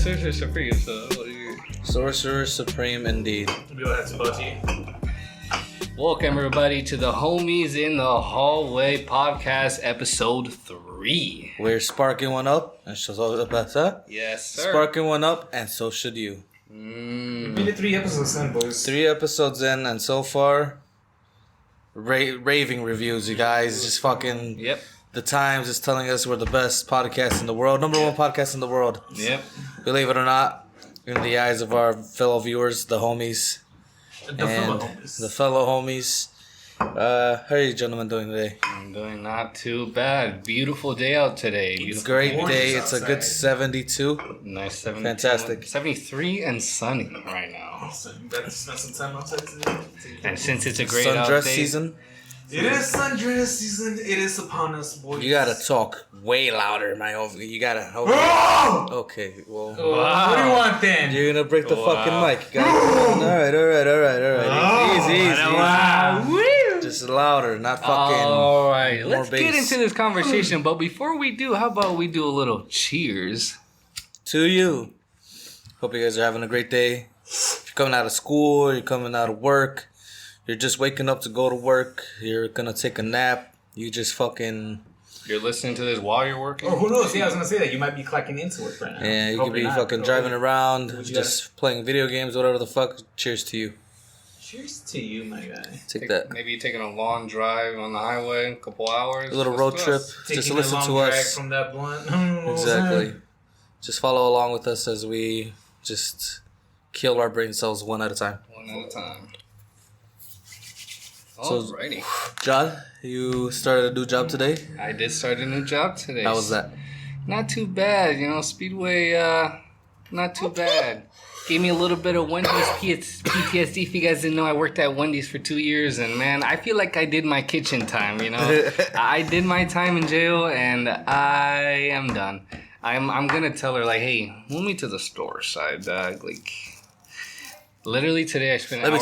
Sorcerer Supreme, so Sorcerer Supreme indeed. Welcome everybody to the Homies in the Hallway podcast, episode 3. We're sparking one up, and Yes, sir. Sparking one up, and so should you. We made it 3 episodes in, boys. 3 episodes in, and so far, raving reviews, you guys. Just fucking. Yep. The Times is telling us we're the best podcast in the world, number 1 podcast in the world. Yep. Believe it or not, in the eyes of our fellow viewers, the homies. The fellow homies. How are you gentlemen doing today? I'm doing not too bad. Beautiful day out today. It's a great day. It's a good 72. Nice 72. Fantastic. 73 and sunny right now. So you better spend some time outside today. And since it's a great Sundress out day, season. It is sundress season. It is upon us, boys. You gotta talk way louder, my over. You gotta. Oh! Okay, well. Wow. What do you want then? You're gonna break the fucking mic. Alright. Easy. Wow. Just louder, not fucking. All right, more let's get bass. into this conversation. But before we do, how about we do a little cheers? To you. Hope you guys are having a great day. If you're coming out of school, you're coming out of work, you're just waking up to go to work, you're gonna take a nap, you just fucking. You're listening to this while you're working? Or who knows? Yeah, I was gonna say that you might be clocking into it right now. Yeah, you Hope could be you're not. fucking driving around, you just playing video games, whatever the fuck. Cheers to you. Cheers to you, my guy. Take that. Maybe taking a long drive on the highway, a couple hours. A little road trip. Just Taking listen a long to drag us. from that blunt. Exactly. Just follow along with us as we just kill our brain cells one at a time. One at a time. So- Alrighty. John, you started a new job today? I did start a new job today. How was that? Not too bad, Speedway, not too bad. Gave me a little bit of Wendy's PTSD. If you guys didn't know, I worked at Wendy's for 2 years, and man, I feel like I did my kitchen time, I did my time in jail, and I am done. I'm gonna tell her, like, hey, move me to the store side, dog. Like, literally today I spent an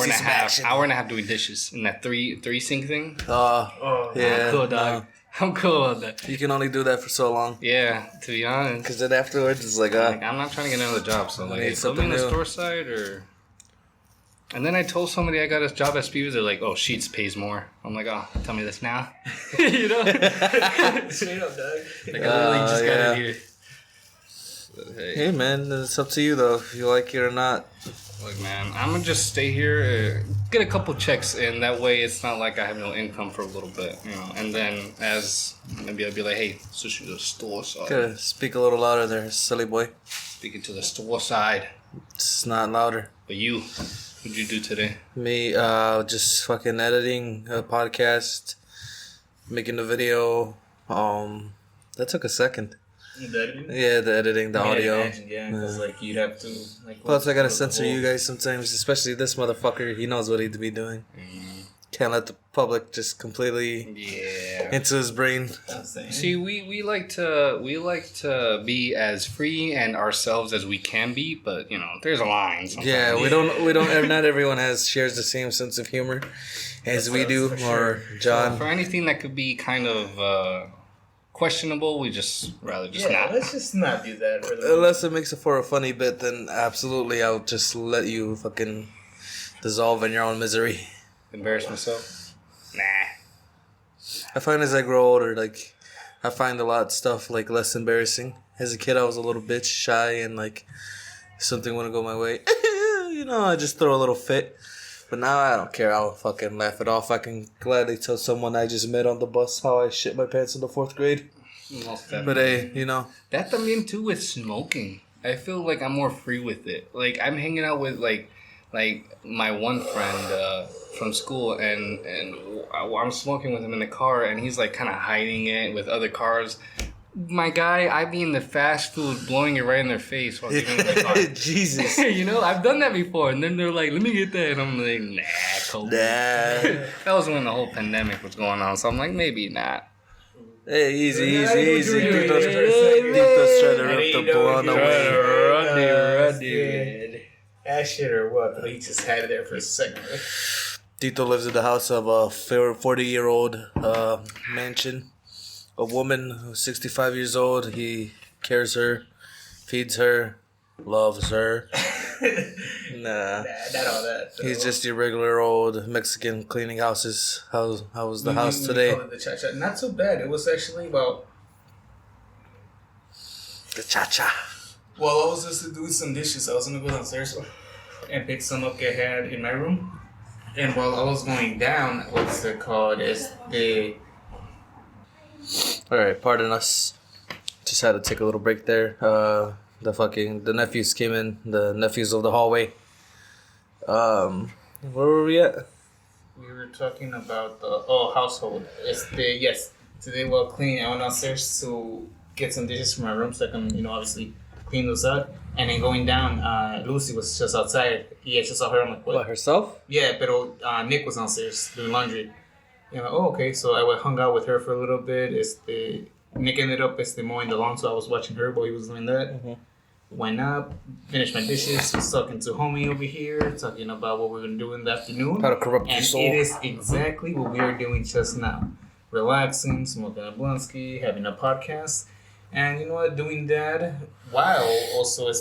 hour and a half doing dishes in that three sink thing. Yeah. I'm cool, dog. I'm cool with that. You can only do that for so long. Yeah, to be honest. Because then afterwards, it's like, I'm not trying to get another job, so like, need put me something in the new. store side or. And then I told somebody I got a job at Speedway. They're like, "Oh, Sheets pays more." I'm like, "Oh, tell me this now," Straight up, dog. Like I literally just got it here. But, hey man, it's up to you though, if you like it or not. Look, man, I'm gonna just stay here, get a couple checks, and that way it's not like I have no income for a little bit, And then as maybe I'll be like, "Hey, switch to the store side." Gotta speak a little louder there, silly boy. Speaking to the store side. It's not louder. But you, what'd you do today? Me, just fucking editing a podcast, making the video. That took a second. Yeah, the editing, the audio. Because like you'd have to like. Plus, I gotta censor you guys sometimes, especially this motherfucker. He knows what he'd be doing. Can't let the public just completely into his brain. See, we like to be as free and ourselves as we can be, but there's a line. Sometimes. Yeah, we don't. Not everyone shares the same sense of humor as we do, or John. For anything that could be kind of questionable, we just rather not. Let's just not do that. Unless it makes it for a funny bit, then absolutely, I'll just let you fucking dissolve in your own misery. Embarrass myself? Nah. I find as I grow older, like, I find a lot of stuff, like, less embarrassing. As a kid, I was a little bitch, shy, and, like, something wouldn't go my way. I just throw a little fit. But now I don't care. I'll fucking laugh it off. I can gladly tell someone I just met on the bus how I shit my pants in the 4th grade. But hey, That también too with smoking. I feel like I'm more free with it. Like, I'm hanging out with, like my one friend from school, and I'm smoking with him in the car, and he's like kind of hiding it with other cars. My guy, I be in the fast food blowing it right in their face while giving them the car. Jesus. I've done that before, and then they're like, "Let me get that," and I'm like, "Nah, Kobe." That was when the whole pandemic was going on, so I'm like, maybe not. Hey, easy. Tito's trying to rip the blunt away. That shit or what? But he just had it there for a second. Tito lives in the house of a 40-year-old mansion. A woman who's 65 years old. He cares her, feeds her, loves her. Nah. Not all that. So. He's just your regular old Mexican cleaning houses. How was the house today? Call it the cha-cha. Not so bad. It was actually, well... The cha-cha. Well, I was just doing some dishes. I was going to go downstairs and pick some up I had in my room. And while I was going down, what's it called? It's the... Alright, pardon us. Just had to take a little break there. The nephews came in. The nephews of the hallway. Where were we at? We were talking about the household. It's the today while cleaning, I went downstairs to get some dishes from my room so I can obviously clean those out. And then going down, Lucy was just outside. Yeah, just saw her. I'm like, what? What, herself? Yeah, but Nick was downstairs doing laundry. Okay. So I hung out with her for a little bit. Nick ended up mowing the lawn, so I was watching her while he was doing that. Mm-hmm. Went up, finished my dishes, was talking to homie over here, talking about what we're going to do in the afternoon. How to corrupt your soul. And it is exactly what we are doing just now. Relaxing, smoking a Blonsky, having a podcast. And you know what, doing that while also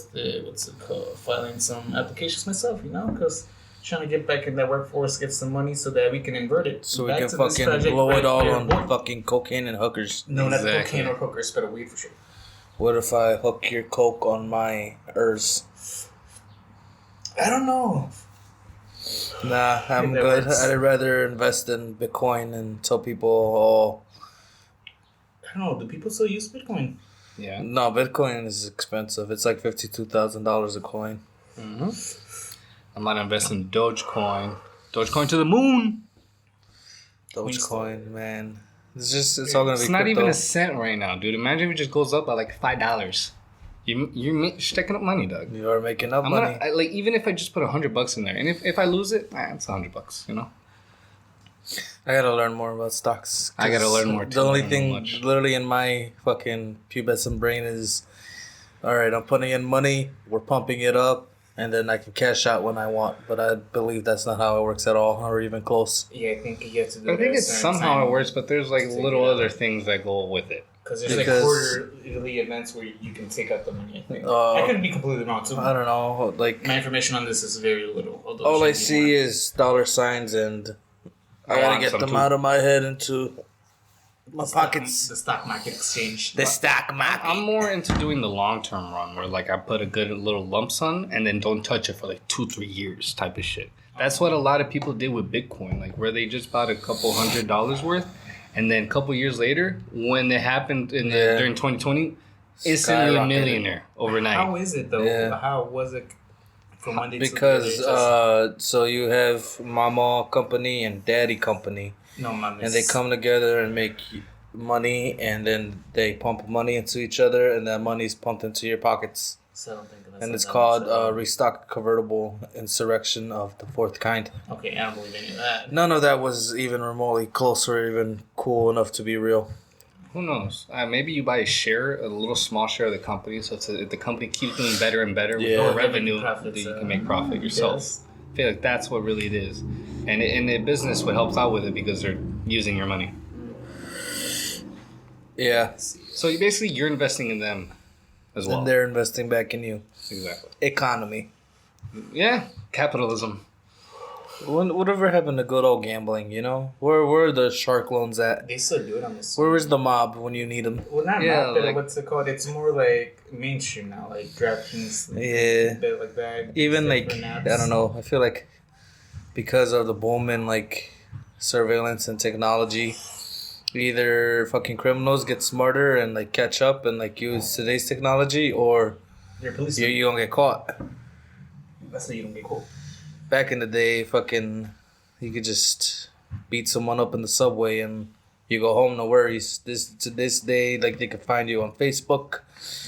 filing some applications myself, because trying to get back in that workforce, get some money so that we can invert it. So we can fucking blow it all on fucking cocaine and hookers. No, not cocaine or hookers, but weed for sure. What if I hook your coke on my ERS? I don't know. Nah, I'm good. I'd rather invest in Bitcoin and tell people, I don't know. Do people still use Bitcoin? Yeah. No, Bitcoin is expensive. It's like $52,000 a coin. Mm-hmm. I might invest in Dogecoin. Dogecoin to the moon. Dogecoin, man. It's all gonna be. It's not even a cent right now, dude. Imagine if it just goes up by like $5. You're stacking up money, dog. You are making up money. Even if I just put $100 in there, and if I lose it, it's $100. I gotta learn more about stocks. I gotta learn more too. The only thing literally in my fucking pubescent brain is, all right, I'm putting in money, we're pumping it up, and then I can cash out when I want. But I believe that's not how it works at all, or even close. Yeah, I think you have to do. I think it's somehow it works, but there's like little other things that go with it. Because there's like quarterly events where you can take out the money. I think I could be completely wrong too. I don't know. Like my information on this is very little. All I see is dollar signs, and I gotta get them out of my head into my pockets. The stock market exchange. The stock market. I'm more into doing the long term run, where like I put a good little lump sum and then don't touch it for like 2-3 years, type of shit. That's what a lot of people did with Bitcoin, like where they just bought a couple $100 worth. And then a couple years later, when it happened during 2020, instantly a millionaire overnight. How is it though? Yeah. How was it from Monday to Because so you have mama company and daddy company. No, mama. And they come together and make money, and then they pump money into each other, and that money's pumped into your pockets. So I don't think that's and it's called restock convertible insurrection of the fourth kind. Okay, I don't believe any of that. None of that was even remotely close or even cool enough to be real. Who knows? Maybe you buy a little small share of the company, so if the company keeps doing better and better with more revenue, that you can make profit yourself. Yes. I feel like that's what really it is. And the business what helps out with it because they're using your money. Yeah. So you're investing in them as well. And they're investing back in you. Exactly. Economy. Yeah. Capitalism. Whatever happened to good old gambling, Where are the shark loans at? They still do it on this. Where is the mob when you need them? Well, not mob, but what's it called? It's more like mainstream now, like DraftKings. Yeah. Bit like that. Even like, I don't know. I feel like because of the boom in like surveillance and technology, either fucking criminals get smarter and like catch up and like use today's technology, or you don't get caught. That's why you don't get caught. Back in the day, fucking, you could just beat someone up in the subway and you go home, no worries. To this day, like they could find you on Facebook,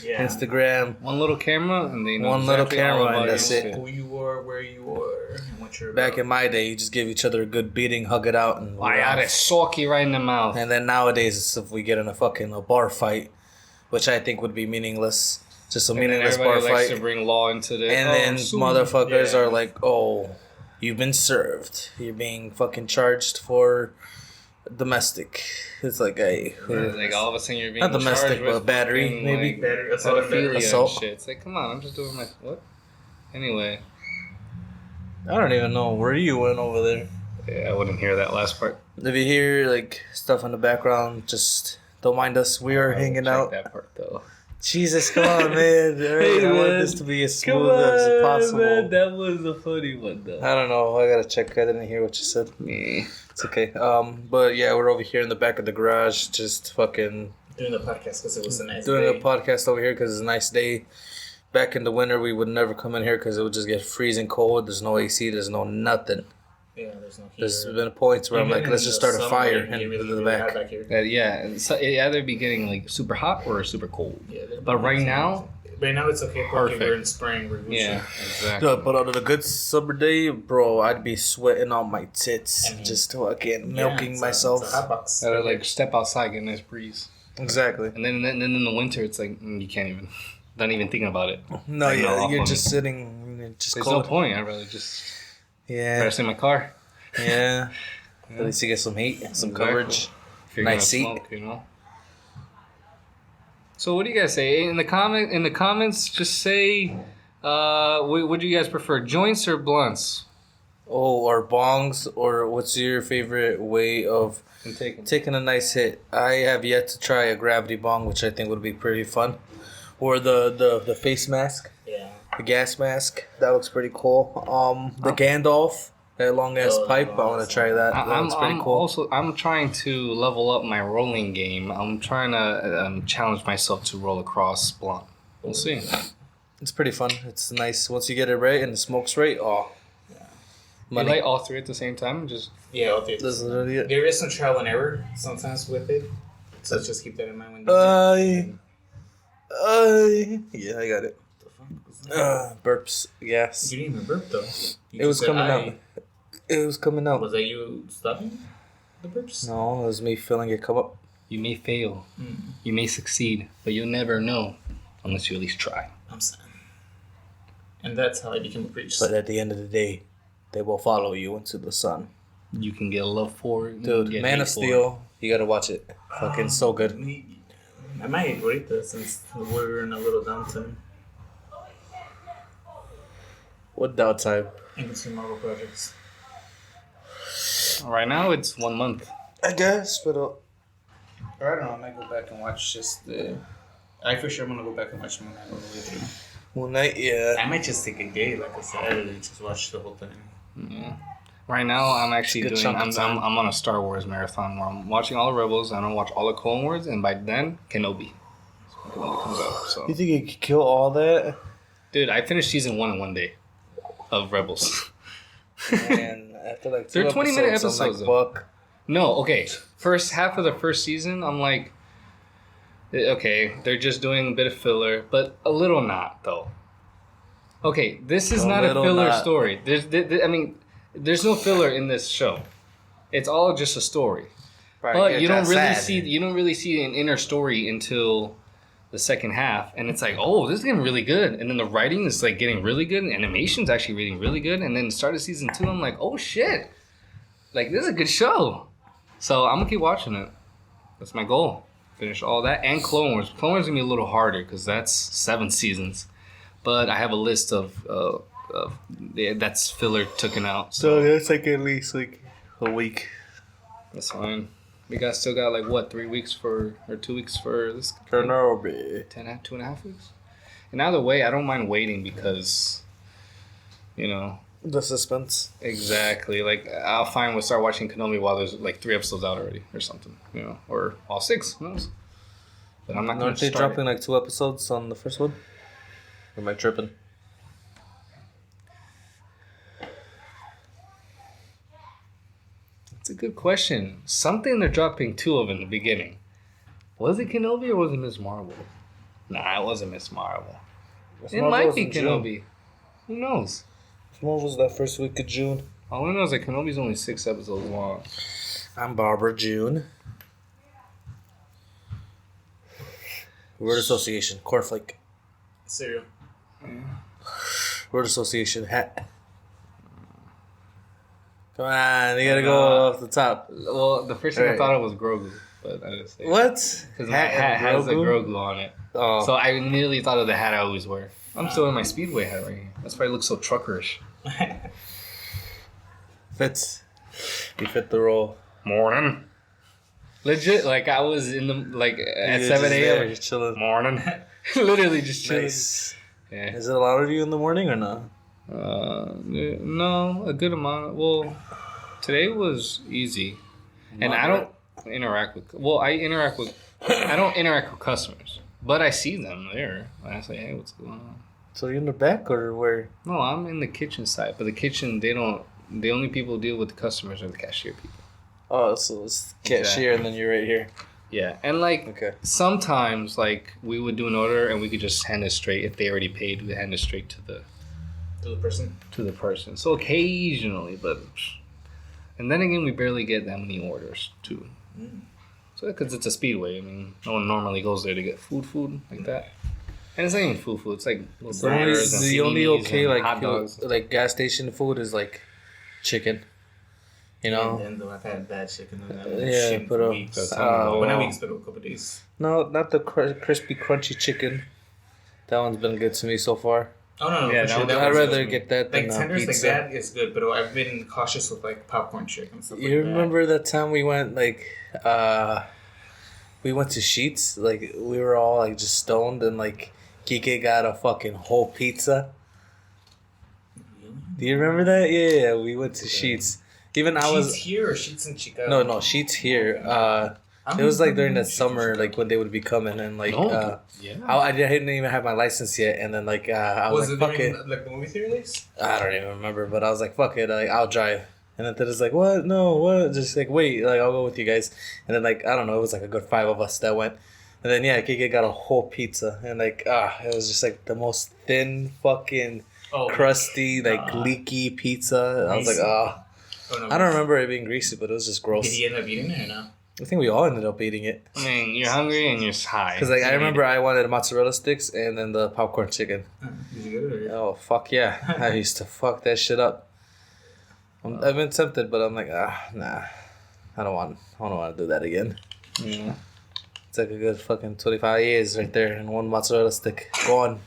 Instagram. One little camera and they know one little camera and that's it. Who you are, where you are, and what you're Back about. in my day, you just give each other a good beating, hug it out, and I got it socky right in the mouth. And then nowadays, it's if we get in a bar fight, which I think would be meaningless. Just a meaningless bar fight. Likes to bring law into the and then motherfuckers are like, "Oh, you've been served. You're being fucking charged for domestic. It's like a Like all of a sudden you're being not domestic, charged with but battery, fucking, maybe. like, Battery assault. pedophilia Assault. and shit. It's like, come on, I'm just doing my what? Anyway, I don't even know where you went over there. yeah, I wouldn't hear that last part. If you hear like stuff in the background, just don't mind us. We are hanging Check out. that part though. Jesus, come on, man! All right, I want this to be as smooth as possible. Man, that was a funny one though. I don't know. I gotta check. I didn't hear what you said. Yeah. It's okay. But yeah, we're over here in the back of the garage, just fucking Doing the podcast because it was a nice doing day. a podcast over here because it's a nice day. Back in the winter, we would never come in here because it would just get freezing cold. There's no AC. There's no nothing. Yeah, there's no heater. There's been points where I'm Even like, let's in just the start a summer, fire it get in really, the really hot back. back here. Yeah, and so it either be getting like super hot or super cold. Yeah, But right now, it's okay. Perfect. We're in spring. We're yeah, exactly. Yeah, but on a good summer day, bro, I'd be sweating on my tits, I mean, just fucking milking myself. It's a hot box. Gotta like step outside, get a nice breeze, Exactly. and then in the winter, it's like you can't even, not even thinking about it. No, Like, yeah, off you're on just me. sitting, you're just There's cold. no point. I'd rather just Yeah, rest in my car. yeah. At least you get some heat, some Exactly. coverage. If you're Nice gonna seat. smoke, you know. So what do you guys say in the comments? Just say, what do you guys prefer, joints or blunts? Oh, or bongs, or what's your favorite way of I'm taking. taking a nice hit? I have yet to try a gravity bong, which I think would be pretty fun. Or the face mask, Yeah. the gas mask. That looks pretty cool. The Gandalf, that long ass Oh, pipe. I want to try that. That looks pretty cool. I'm trying to level up my rolling game. I'm trying to challenge myself to roll across blunt. We'll see. It's pretty fun. It's nice once you get it right and the smoke's right. Oh, You money. light all three at the same time. Just Yeah, okay. This is literally it. There is some trial and error sometimes with it, so just keep that in mind when. Yeah, I got it. The fuck was that? Burps. Yes. You didn't even burp though. You It was just said, coming "Aye." out. It was coming out. Was that you stopping the burps? No, it was me feeling it come up. you may fail, Mm, you may succeed, but you'll never know unless you at least try. I'm saying. And that's how I became a priest. But at the end of the day, they will follow you into the sun. You can get love for it, you Dude, can get Man hate of for it. Steel, you gotta watch it. Fucking so good. I might rate this since we're in a little downtime What downtime? in between Marvel projects. Right now, it's 1 month. I guess, but Or I don't know. I might go back and watch just the. I for sure want to go back and watch Moon Knight all the way through. Moon Knight, yeah. I might just take a day, like I said, and just watch the whole thing. Yeah. Right now, I'm actually Good doing. chunk of I'm time. on a Star Wars marathon where I'm watching all the Rebels. I'm gonna watch all the Clone Wars, and by then, Kenobi. When it comes out, so. You think you could kill all that? Dude, I finished season 1 in 1 day of Rebels. And after like They're 20-minute I'm episodes, like, though. fuck. No, okay. First half of the first season, I'm like, okay, they're just doing a bit of filler, but a little not though. Okay, this is A not a little filler not. story. There's no filler in this show. It's all just a story. Right, But yeah, you don't that's really sad. see an inner story until the second half, and it's like, oh, this is getting really good, and then the writing is like getting really good, and animation's actually getting really good, and then the start of season 2, I'm like, oh shit, like this is a good show, so I'm gonna keep watching it. That's my goal. Finish all that and Clone Wars. Clone Wars is gonna be a little harder because that's 7 seasons, but I have a list of that's filler taken out, So that's like at least like a week. that's fine. We still got like what 3 weeks or 2 weeks for this. Kenobi. 2.5 weeks. And either way, I don't mind waiting because, you know, The suspense. exactly. Like I'll find we'll start watching Kenobi while there's like 3 episodes out already or something, you know, or all 6. Who knows? But I'm not gonna Aren't they start dropping like 2 episodes on the first one? Or am I tripping? It's a good question. Something they're dropping 2 of in the beginning. Was it Kenobi or was it Miss Marvel? Nah, it wasn't Miss Marvel. It might be Kenobi. Who knows? What was that first week of June? All I know is that Kenobi's only 6 episodes long. I'm Barbara June. Word association. Cornflake. Cereal. Word association. Hat. Come on, you gotta go off the top. Well, the first thing I Right. thought it was Grogu, but I didn't say What? because my hat has a Grogu on it. Oh. So I immediately thought of the hat I always wear. I'm still in my Speedway hat right here. That's why I look so truckerish. Fits. You fit the role. Morning. Legit, like I was in the at You're 7 just there, a.m. just chilling. Morning. Literally just chilling. Nice. Yeah. Is it a lot of you in the morning or no? No, a good amount. Well, today was easy, and I don't interact with. Well, I interact with. I don't interact with customers, but I see them there. And I say, "Hey, what's going on?" So you're in the back or where? No, I'm in the kitchen side, but the kitchen they don't. The only people who deal with the customers are the cashier people. Oh, so it's cashier and then you're right here. Yeah, and like Okay. sometimes like we would do an order and we could just hand it straight if they already paid. We hand it straight to the person. So occasionally, but and then again, we barely get that many orders too. So because it's a Speedway, I mean, no one normally goes there to get food like that. And it's not even food. It's like little burgers and The only paninis okay and like hot dogs. like gas station food is like chicken. You know? And then I've had bad chicken. Yeah, but weeks. oh. But not weeks, but a couple of days. No, not the crispy crunchy chicken. That one's been good to me so far. Oh no, Yeah, for sure. that that I'd one's rather good. get that Like than tenders pizza. like that is good, but I've been cautious with like popcorn chicken and stuff like You that. remember that time we went we went to Sheets, like we were all like just stoned and like Kike got a fucking whole pizza. Really? Do you remember that? Yeah, we went to Sheets. Even I Sheets was here or Sheets in Chicago? no Sheets here. I'm It was like during the Sheets in summer, Chicago. like when they would be coming and like No, yeah. I didn't even have my license yet, and then like I was Was like it fuck it. during like the movie theater days? I don't even remember, but I was like, fuck it, like, I'll drive. And then Tito's like, what? No, what? Just like, wait, like, I'll go with you guys. And then, like, I don't know, it was like a good 5 of us that went. And then, yeah, Kike got a whole pizza. And, like, it was just like the most thin, fucking, crusty, like, leaky pizza. I was like, Oh, no, I don't remember it being greasy, but it was just gross. Did he end up eating it or no? I think we all ended up eating it. I mean, you're hungry and you're high. Because, like, I remember I wanted mozzarella sticks and then the popcorn chicken. Did you get it or? Oh, fuck yeah. I used to fuck that shit up. I've been tempted, but I'm like, nah. I don't want to do that again. Yeah. It's like a good fucking 25 years right there and one mozzarella stick. Gone.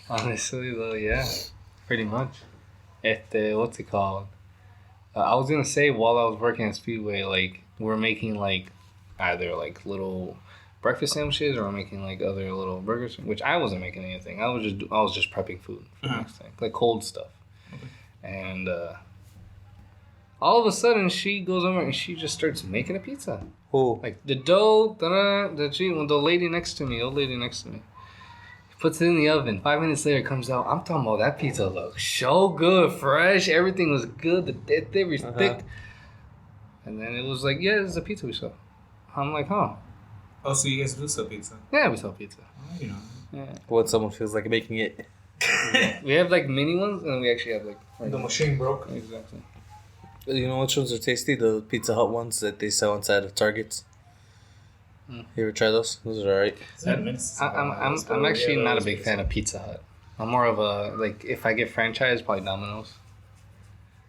Honestly, though, yeah. Pretty much. What's it called? I was going to say, while I was working at Speedway, like, we're making, like, either, like, little breakfast sandwiches or we're making, like, other little burgers, which I wasn't making anything. I was just prepping food for the next thing. Like, cold stuff. And, all of a sudden, she goes over and she just starts making a pizza. Who? Like the dough, the lady next to me, puts it in the oven. 5 minutes later, it comes out. I'm talking about that pizza looked so good, fresh. Everything was good. The dip was thick. And then it was like, yeah, this is a pizza we sell. I'm like, huh? Oh, so you guys do sell pizza? Yeah, we sell pizza. Oh, you know. Yeah. What someone feels like making it. We have like mini ones, and then we actually have like The machine broke. exactly. You know which ones are tasty? The Pizza Hut ones that they sell inside of Targets. You ever try those? Those are alright. I'm actually not a big fan of Pizza Hut. I'm more of a like if I get franchise, probably Domino's.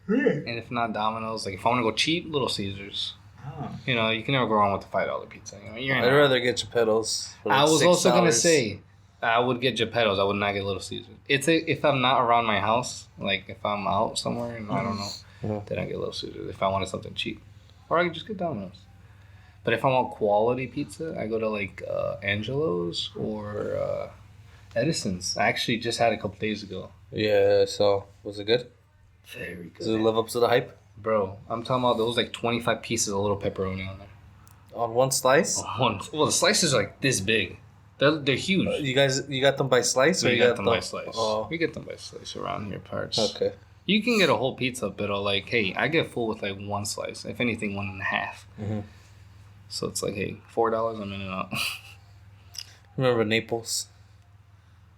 And if not Domino's, like if I want to go cheap, Little Caesars. Oh. You know, you can never go wrong with the $5 pizza. You know, you're in I'd rather get Geppetto's. For like I was also gonna $6. say, I would get Geppetto's. I would not get Little Caesars. If I'm not around my house, like if I'm out somewhere and I don't know, then I get Little Caesars. If I wanted something cheap, or I could just get Domino's. But if I want quality pizza, I go to like Angelo's or Edison's. I actually just had it a couple days ago. Yeah, so was it good? Very good. Does it live up to the hype? Bro, I'm talking about those like 25 pieces of little pepperoni on there. On one slice? Well, the slices are like this big. They're huge. You got them by slice? We or you got them by slice. Oh, We get them by slice around here parts. okay. You can get a whole pizza, but like, hey, I get full with like one slice. If anything, 1.5. Mhm. So it's like, hey, $4, I'm in and out. Remember Naples?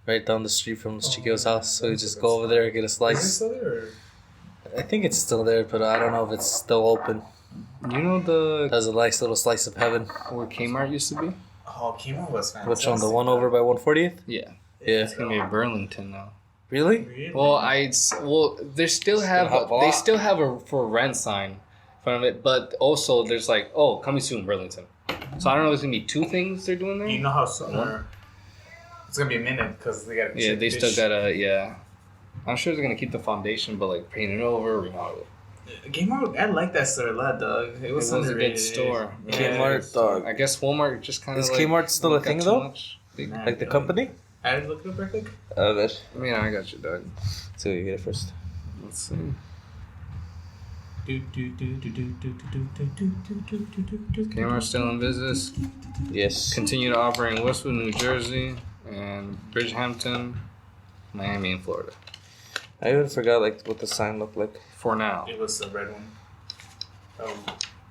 Right down the street from Chiquio's house. So we just go over there and get a Is it slice. still there? Or? I think it's still there, but I don't know if it's still open. You know There's a nice little slice of heaven. where Kmart used to be? Oh, Kmart was fantastic. Which one? The one over by 140th? Yeah. Yeah. It's gonna be a Burlington now. Really? Well, they still have help a lot. a for rent sign in front of it, but also there's like, oh, coming soon, Burlington. So I don't know. There's gonna be two things they're doing there. You know how soon? It's gonna be a minute because they gotta. Yeah, they still gotta. Yeah, I'm sure they're gonna keep the foundation, but like paint it over, remodel it. Kmart, I like that store a lot, dog. It was a underrated. good store. Kmart, dog. I guess Walmart just kind of. Is like, Kmart still a got thing too though? much. Nah, Like the dog. company? I look it up real quick. Bet. I mean, I got you, Doug. So you get it first. Let's see. Kmart's still in business. Yes. Continue to operate in Westwood, New Jersey, and Bridgehampton, Miami, and Florida. I even forgot like what the sign looked like. For now. It was a red one.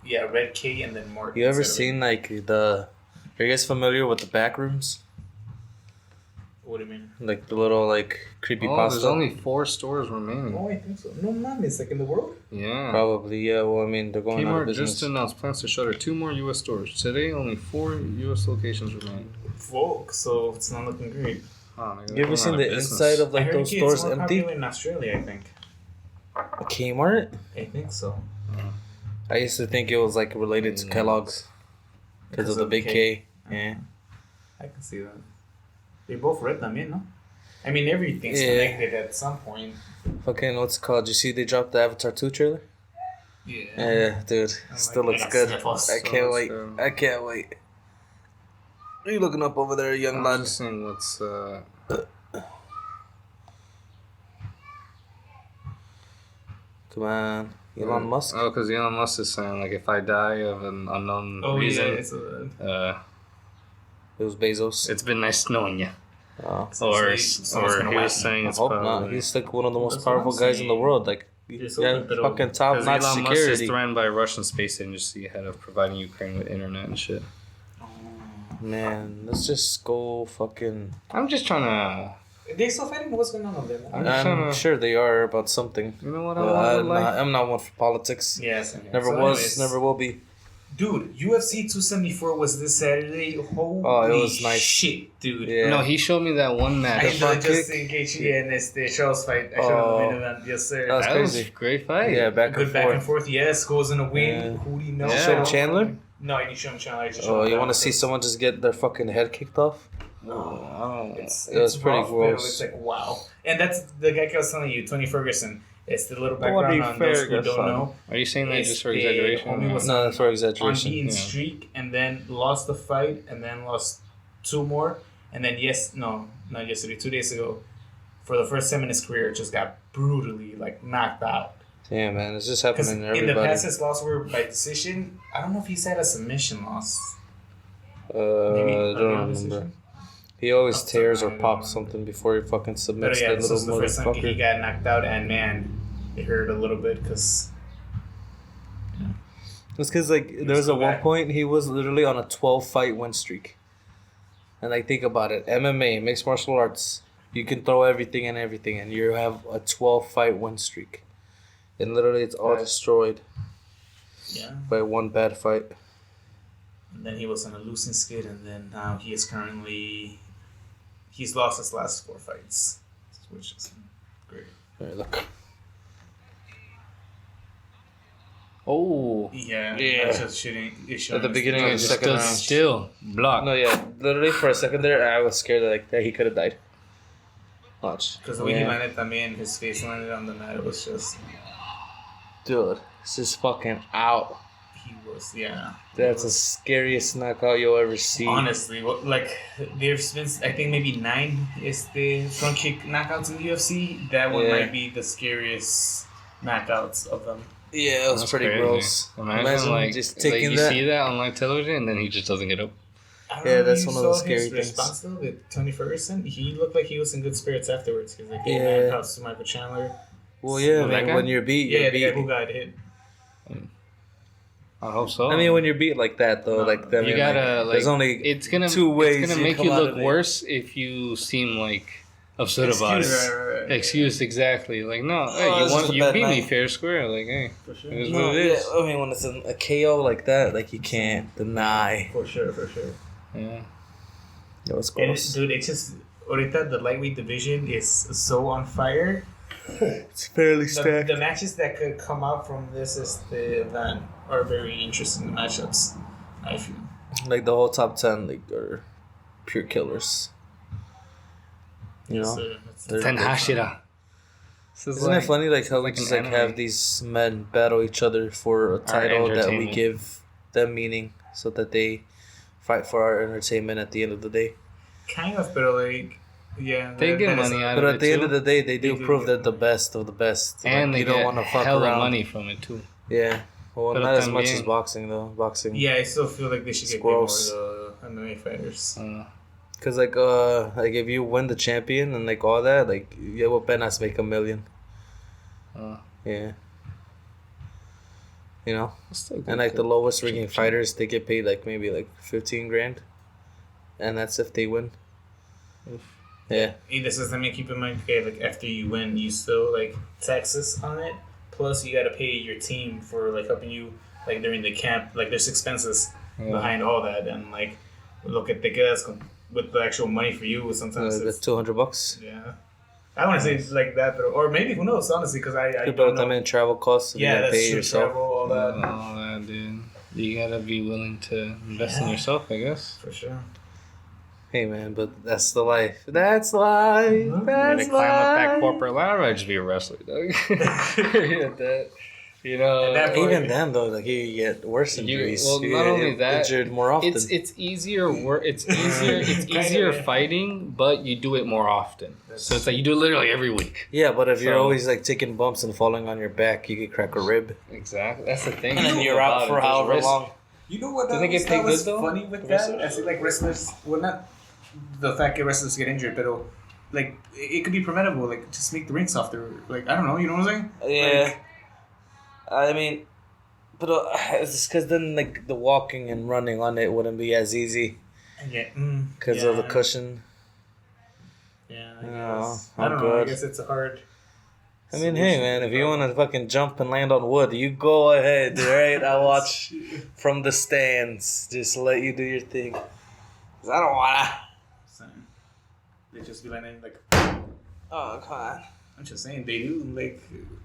Yeah, red K and then Mark. You ever instead of- seen like the? Are you guys familiar with the back rooms? What do you mean? Like the little like creepy There's pasta. only 4 stores remaining. Oh, I think so. No, mom, it's like in the world. Yeah. Probably, yeah. Well, I mean, they're going out of Kmart business. just announced plans to shutter 2 more U.S. stores. Today, only 4 U.S. locations remain. Folk, so it's not looking great. Oh, they're You ever going seen out the of business. inside of I like heard those it's stores more empty? popular in Australia, I think. A Kmart? I think so. I used to think it was like related to Kellogg's because of the big K. Yeah. I can see that. They both read them in, no? I mean, everything's Yeah. connected at some point. Fucking what's it called? You see they dropped the Avatar 2 trailer? Yeah. Yeah, dude. I'm Still like, looks I got good. sniffles. I can't So wait. it's, I can't wait. What are you looking up over there, young I'm lad? just seeing what's... Come on. Elon Musk? Oh, because Elon Musk is saying, like, if I die of an unknown Oh, reason, yeah. It's a, It was Bezos. it's been nice knowing you. Oh. Or someone's gonna he whack was me. saying I it's hope not. probably... He's like one of the most That's what I'm powerful guys in the saying. world. Like, You're so yeah, good, fucking but- top Because notch Elon Musk is security. threatened by Russian space agency ahead of providing Ukraine with internet and shit. Man, let's just go fucking. I'm just trying to... They still fighting? What's going on over there? I'm just I'm trying to... sure they are about something. You know what I But want in life? I'm not one for politics. Yes. Never was, never will be. Dude, UFC 274 was this Saturday. Holy it was nice. shit, dude. Yeah. No, he showed me that one match. I know, front just kick? in case you and it's the Charles fight. I showed Oh. him the main event. Yes, sir. That was That was crazy. a great fight. Yeah, back Good and back forth. and forth. Yes, goes in a win. Yeah. Who do you know? Yeah. Show him Chandler? No, I didn't show him Chandler. I just showed Oh, him you want to that. see someone just get their fucking head kicked off? Oh, It's It was pretty rough, but gross. It's like, wow. And that's the guy I was telling you, Tony Ferguson. It's the little Tony background on those who don't Ferguson. know. Are you saying that It's just for the exaggeration? homie was No, that's for exaggeration. Unbeaten Yeah. streak, and then lost the fight, and then lost 2 more. And then, not yesterday, 2 days ago, for the first time in his career, just got brutally, like, knocked out. Yeah, man, it's just Because happening to in the everybody. past, his losses were by decision. I don't know if he's had a submission loss. I don't remember. Decision. He always Up to tears or nine, pops I something before he fucking But submits yeah, that this was the little first time he motherfucker. got knocked out, and man, it hurt a little bit because. It's because like there was go at one back. point he was literally on a 12-fight win streak, and like think about it, MMA, mixed martial arts, you can throw everything and you have a 12-fight win streak, and literally it's all Right. destroyed Yeah. by one bad fight. And then he was on a losing skid, and then now he is currently. He's lost his last 4 fights, which is great. Alright, look. Oh. Yeah, Yeah. that's just shooting. At the beginning of the Just second stood round. still. Block. No, yeah, literally for a second there, I was scared that he could have died. Watch. Because the way he Yeah. landed también, his face landed on the mat, it was just. Dude, it's just fucking out. He was, yeah. That's the scariest knockout you'll ever see. Honestly, like, there's been, I think maybe 9 is the front kick knockouts in the UFC. That one Yeah. might be the scariest knockouts of them. Yeah, it was That's pretty crazy. gross. Imagine like, just like taking you that. see that on live television and then he just doesn't get up. I don't Yeah, know if that's you one of the saw scary his things. response though with Tony Ferguson. He looked like he was in good spirits afterwards because they gave Yeah. knockouts to Michael Chandler. Well, yeah, That man, guy? when you're beat, Yeah, you're the guy beat. who got hit. I hope so. I mean, when you're beat like that, though, No, like, I you mean, gotta like, there's only it's gonna two ways It's gonna you make come you out look of it. worse if you seem like upset about it. Right. Excuse exactly. Like no, Oh, hey, it's just a you bad beat me night. fair square. Like hey, For sure. it is No, what it yeah, is. I mean, when it's a KO like that, like, you can't deny. For sure. Yeah. It was And gross. dude, it's just ahorita the lightweight division is so on fire. It's fairly stacked. The matches that could come out from this event are very interesting matchups, I feel. Like the whole top 10 like are pure killers. You know? They're- Ten Hashira. Isn't it funny like how we like just an like anime. have these men battle each other for a title that we entertainment. give them meaning so that they fight for our entertainment at the end of the day. Kind of, but like, yeah. They get that is- money out But of at it the end too. of the day, they do do prove get they're the best of the best. And Like, they you don't get want to fuck hella around. money from it too. Yeah. Well, But not as them much as being- boxing though. Boxing. Yeah, I still feel like they should It's get paid more gross. the MMA fighters. Cause like if you win the champion and like all that, like yeah, will penas make $1 million. Yeah. You know, and like the lowest ranking fighters, they get paid like maybe like 15 grand, and that's if they win. Yeah. Hey, this is, I mean, keep in mind, okay, like after you win, you still like taxes on it. Plus, you gotta pay your team for like helping you like during the camp. Like there's expenses behind all that, and like look at the guys with the actual money for you. Sometimes The it's, $200. yeah. I want to say it's like that, or maybe who knows? Honestly, because I You don't put them know. in travel costs. And Yeah, you gotta that's pay true. yourself. Travel, all that, All that, dude. You gotta be willing to invest in yourself, I guess. for sure. Hey man, but that's the life. That's life. I'm gonna That's climb up that life. corporate ladder. I'd just be a wrestler, dog. Yeah, that, you know. At that point- Even then though, like you get worse injuries. well, You not get only that, injured more often. It's easier work. It's easier yeah. fighting, but you do it more often. So it's like you do it literally every week. Yeah, but if you're So- always like taking bumps and falling on your back, you could crack a rib, Exactly. That's the thing. and then you're out for however long. You know what? Do they get paid was good, though? funny with The that. wrestlers? I see like wrestlers. Well, not the fact that wrestlers get injured, but like it could be preventable. Like just make the ring softer. Like I don't know. You know what I'm saying? Yeah, Like, I mean, but it's because then like the walking and running on it wouldn't be as easy yeah. because of the cushion. Yeah. I No, guess. I I'm don't know. I good. guess it's a hard. I mean, hey man, if you want to fucking jump and land on wood, you go ahead, right? I'll watch from the stands. Just let you do your thing. 'Cause I don't wanna. They just be like. Oh come on. I'm just saying they do. Like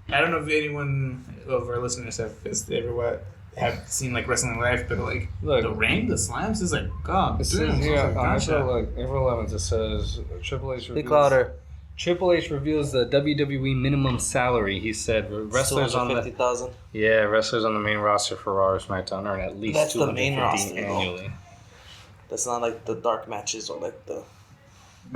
I don't know if anyone of our listeners have seen like wrestling live, but like Look. the ring, the slams is like God. It damn, says here it's like, on gotcha. April 11th. It says Triple H Speak reveals. louder. Triple H reveals the WWE minimum salary. He said wrestlers on the 250,000. wrestlers on the main roster for Raw or SmackDown earn at least That's the main 250 roster, though. annually. That's not like the dark matches or like the.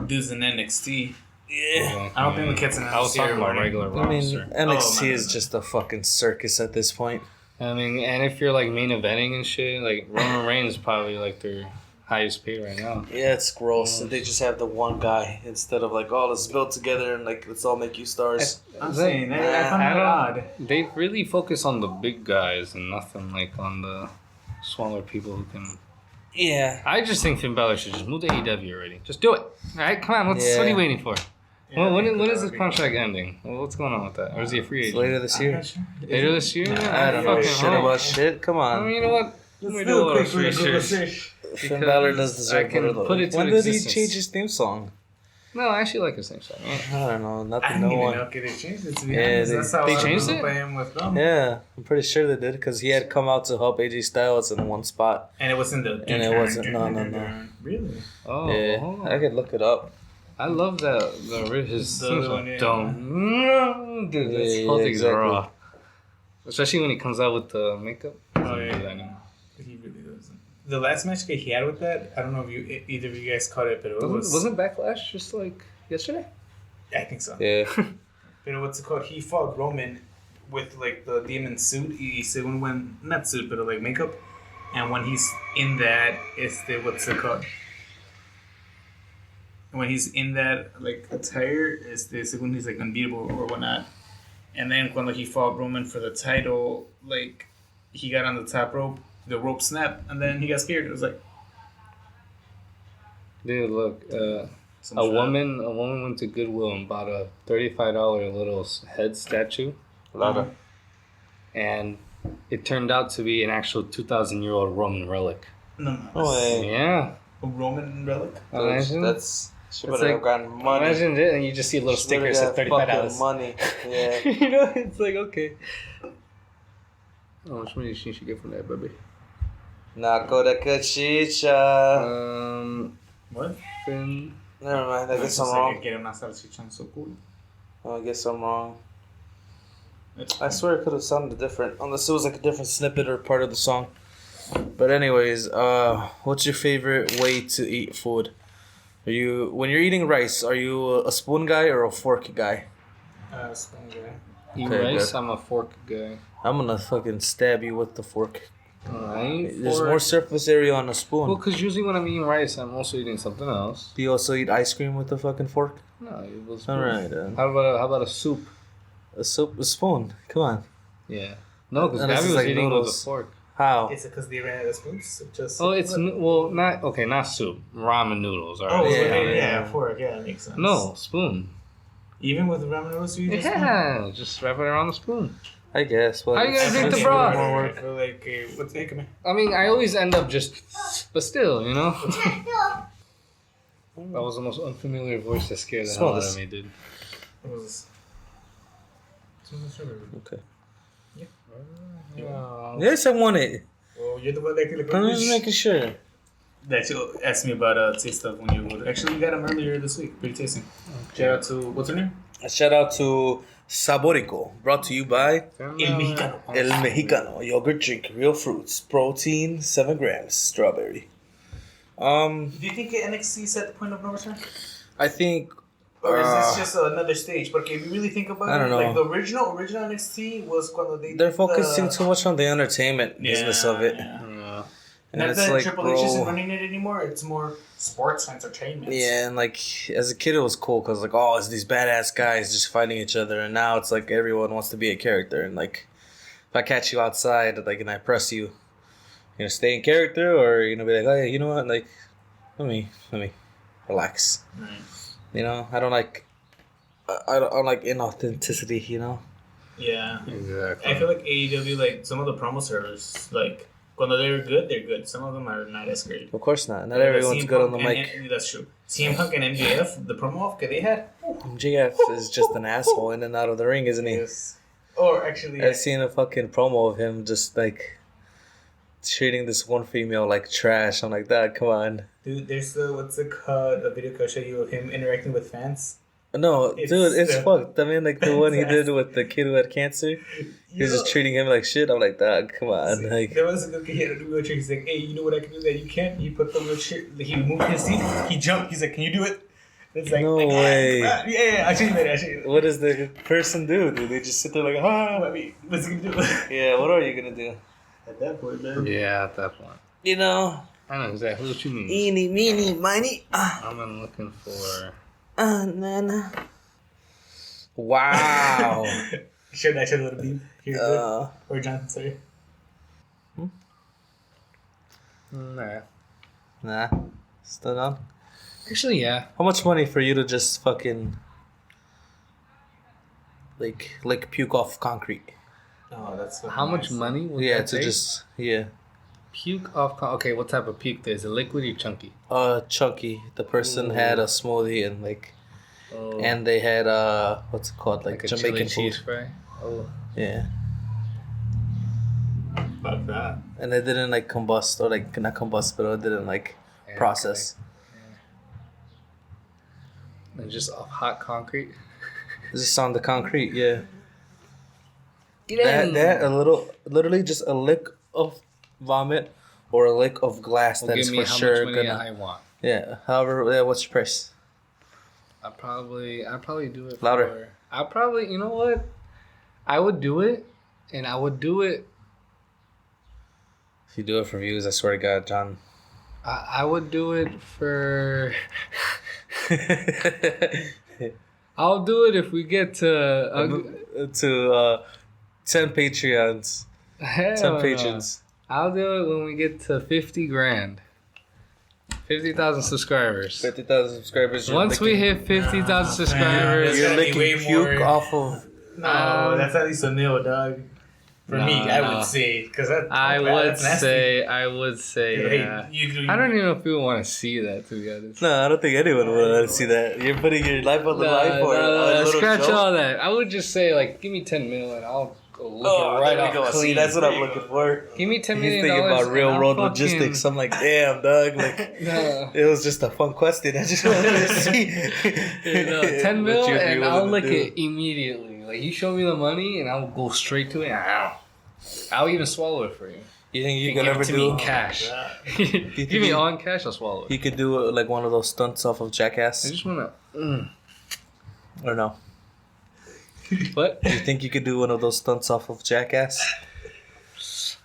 Dudes in NXT. Yeah. I don't think the kids in I was talking about NXT are regular I mean, roster. NXT no, is no. just a fucking circus at this point. I mean, and if you're like main eventing and shit, like Roman Reigns is probably like their highest paid right now. Yeah, it's gross. They just have the one guy instead of like, oh, let's build together and like let's all make you stars. I'm saying I find I that don't- odd. They really focus on the big guys and nothing like on the smaller people who can. Yeah. I just think Finn Balor should just move to AEW already. Just do it. All right, come on. What are Yeah. you waiting for? Yeah, when I think is that his would be- contract ending? Well, what's going on with that? Or is he a free It's agent? later this I'm year. not sure. Later this year? I don't know Fucking shit hope. about shit. Come I on. mean, you know what? Let me Let's do a do a little quick Google research. search. Finn Balor does I deserve can better though. put it to When did existence. he change his theme song? No, I actually like his theme song. Yeah. I don't know. I Nothing. didn't No even one. know they changed it to be Yeah, honest. That's how they I changed it? I am with them. Yeah, I'm pretty sure they did because he had come out to help AJ Styles in one spot. And it wasn't the. And it wasn't- no. Really? Oh, Yeah, hold on. I could look it up. I love that. His The theme other song. one, yeah. Don't. Dude, this Yeah, whole yeah, thing's exactly. raw. Especially when he comes out with the makeup. Oh, Doesn't yeah. do that anymore. He really doesn't. The last match that he had with that, I don't know if either of you guys caught it, but it was. Wasn't Backlash just like yesterday? I think so. Yeah. But what's it called? He fought Roman with like the demon suit. He said when not suit, but like makeup. And when he's in that, it's the what's it called? When he's in that like attire, it's the when he's like unbeatable or whatnot. And then when he fought Roman for the title, like he got on the top rope, the rope snapped, and then he got scared. It was like Dude, look. some A shit. woman went to Goodwill and bought a $35 little head statue, and it turned out to be an actual 2,000-year-old Roman relic. No, No way. Yeah, a Roman relic. imagine. That's She better have gotten money. Imagine it, and you just see a little sticker that says $35. Money. Yeah. You know, it's like, okay. How much money she should get from that, baby? Nacho de cachicha. What? Fin. Never mind, I guess I'm Que wrong. quiere una salchicha en su culo. I guess I'm wrong. I swear it could have sounded different, unless it was like a different snippet or part of the song. But anyways, what's your favorite way to eat food? When you're eating rice, are you a spoon guy or a fork guy? Spoon guy. Eat Okay, rice, good. I'm a fork guy. I'm gonna fucking stab you with the fork. Alright. There's more surface area on a spoon. Well, because usually when I'm eating rice, I'm also eating something else. Do you also eat ice cream with the fucking fork? No, it was. Alright, How about a soup? a spoon. Come on. Yeah. No, because And this Gabby is was like eating with noodles. a fork. How? Is it because they ran out of spoons? Just Oh, it's not soup. Ramen noodles. All Oh, right. yeah, fork. Yeah, that makes sense. No, spoon. Even with ramen noodles, you just Yeah, just wrap it around the spoon. I guess. Well, How you gonna drink the Okay, broth? I feel like what's it? Come here. I mean, I always end up just, but still, you know. That was the most unfamiliar voice that scared the Smell hell out this. of me, dude. What was this? Okay. Yeah. Yes, I want it. Oh, you're the one that could I'm just making sure. That you asked me about taste stuff when you would. Actually, we got them earlier this week. Pretty tasty. Shout out to what's her name? A shout out to Saborico, brought to you by El Mexicano. El Mexicano yogurt drink, real fruits, protein 7 grams, strawberry. Do you think NXT is at the point of no return? I think. Or is this just another stage? But if you really think about I don't it, know. like the original NXT was when They're focusing too much on the entertainment business of it. Yeah. And Not it's that like, Triple H isn't bro. running it anymore. It's more sports entertainment. Yeah, and like as a kid, it was cool because like, oh, it's these badass guys just fighting each other, and now it's like everyone wants to be a character. And like, if I catch you outside, like, and I press you, you know, stay in character, or you know, be like, oh yeah, you know what, like, let me relax. Right. You know, I don't like like inauthenticity. You know. Yeah. Exactly. I feel like AEW, like some of the promo servers, like when they're good, they're good. Some of them are not as great. Of course not. Not Like, everyone's CM good on Punk the and- mic. and that's true. CM Punk and MJF, the promo off they had. MJF is just an asshole in and out of the ring, isn't he? Yes. Or actually, I've seen a fucking promo of him just like treating this one female like trash. I'm like, Dad, come on. dude, there's what's it called? A video I'll show you of him interacting with fans. No, It's, dude, it's uh, fucked. I mean, like the one he did with the kid who had cancer. He was just Yo. treating him like shit. I'm like, Dad, come on. Like, There was a good kid he had a wheelchair. He's like, hey, you know what I can do that you can't? He put the wheelchair, he moved his seat, he jumped. He's like, can you do it? It's like, No like, way. Yeah, I'll show you later. what does the person do? Do they just sit there like, ah? I mean, what's he gonna do? Yeah, what are you gonna do? At that point, man. Yeah, at that point. You know, I know exactly what you mean. eeny, meeny, miny. I'm looking for. Nana. Wow. Show that shit a little beat. Here, good. Or John, sorry. Nah. Nah, still on. Actually, yeah. How much money for you to just fucking like puke off concrete? Oh, that's How much money would Yeah, that to take? just Puke off. Okay, what type of puke? Is it liquid or chunky? chunky. The person Ooh. had a smoothie and like, Oh, and they had what's it called, like a chili Jamaican cheese food. fry. Oh, Yeah, Fuck that. and it didn't like combust or like not combust, but it didn't like yeah, process. okay. And just off hot concrete. It's just on the concrete. Yeah, Get that literally just a lick of vomit or a lick of glass Will that give is me for how sure much money gonna. I want. Yeah. However, yeah. What's your price? I'd probably do it. Louder. I probably, you know what? I would do it, and I would do it. If you do it for views, I swear to God, John. I would do it for. I'll do it if we get to 10 Patreons, 10 patrons. I'll do it when we get to 50 grand. 50,000 subscribers. 50,000 subscribers. Once we hit 50,000 subscribers, It's You're gotta be licking way puke more. off of. No, that's at least a nil, dog. For me, I would say, because I would say, yeah. I don't even know if people want to see that, to be honest. No, I don't think anyone would want to see that. You're putting your life on the line for a little scratch joke. all that. I would just say, like, give me 10 mil and I'll go look it right off clean. See, that's what I'm looking for. Give me $10 He's million. thinking about real world logistics. I'm like, damn, dog. Like, it was just a fun question. I just wanted to see. 10 mil and I'll lick it immediately. Like, you show me the money and I'll go straight to it. I'll even swallow it for you. You think you give could ever it to do me in cash? Give me on cash, I'll swallow it. You could do like one of those stunts off of Jackass. I just wanna. Or no? What? You think you could do one of those stunts off of Jackass?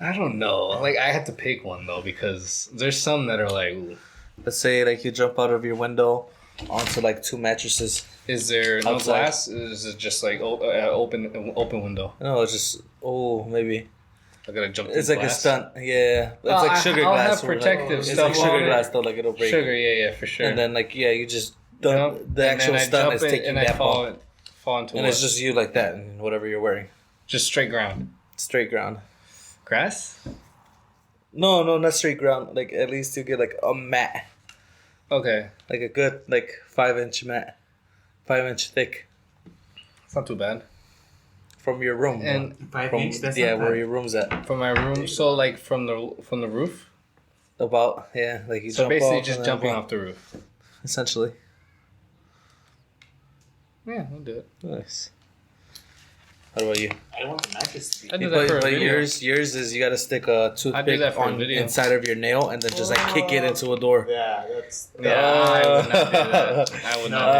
I don't know. Like, I have to pick one though because there's some that are like. Ooh. Let's say like you jump out of your window onto like 2 mattresses. Is there no outside. glass? Is it just like open window? No, it's just maybe. I gotta jump. It's through like glass. a stunt. Yeah, it's like sugar I'll glass. have protective it's stuff like sugar on glass it. though, like it'll break. Sugar, yeah, for sure. And then like you just don't. The And actual then I stunt jump is it taking and I that ball, fall into and what? it's just you like that and whatever you're wearing. Just straight ground. Straight ground. Grass? No, not straight ground. Like at least you get like a mat, Okay, like a good like 5-inch mat, 5-inch thick it's not too bad. from your room. And 5 inch, that's yeah, not where bad. your room's at. from my room, so like from the roof. About like you So jump basically, off just and then jumping go. off the roof. Essentially. Yeah, I'll do it. Nice. How about you? I want the mattress to be. I do that for a But video. yours is you gotta stick a toothpick that for a on video. inside of your nail and then just like kick it into a door. Yeah, that's. Yeah, I would not do that. I would not do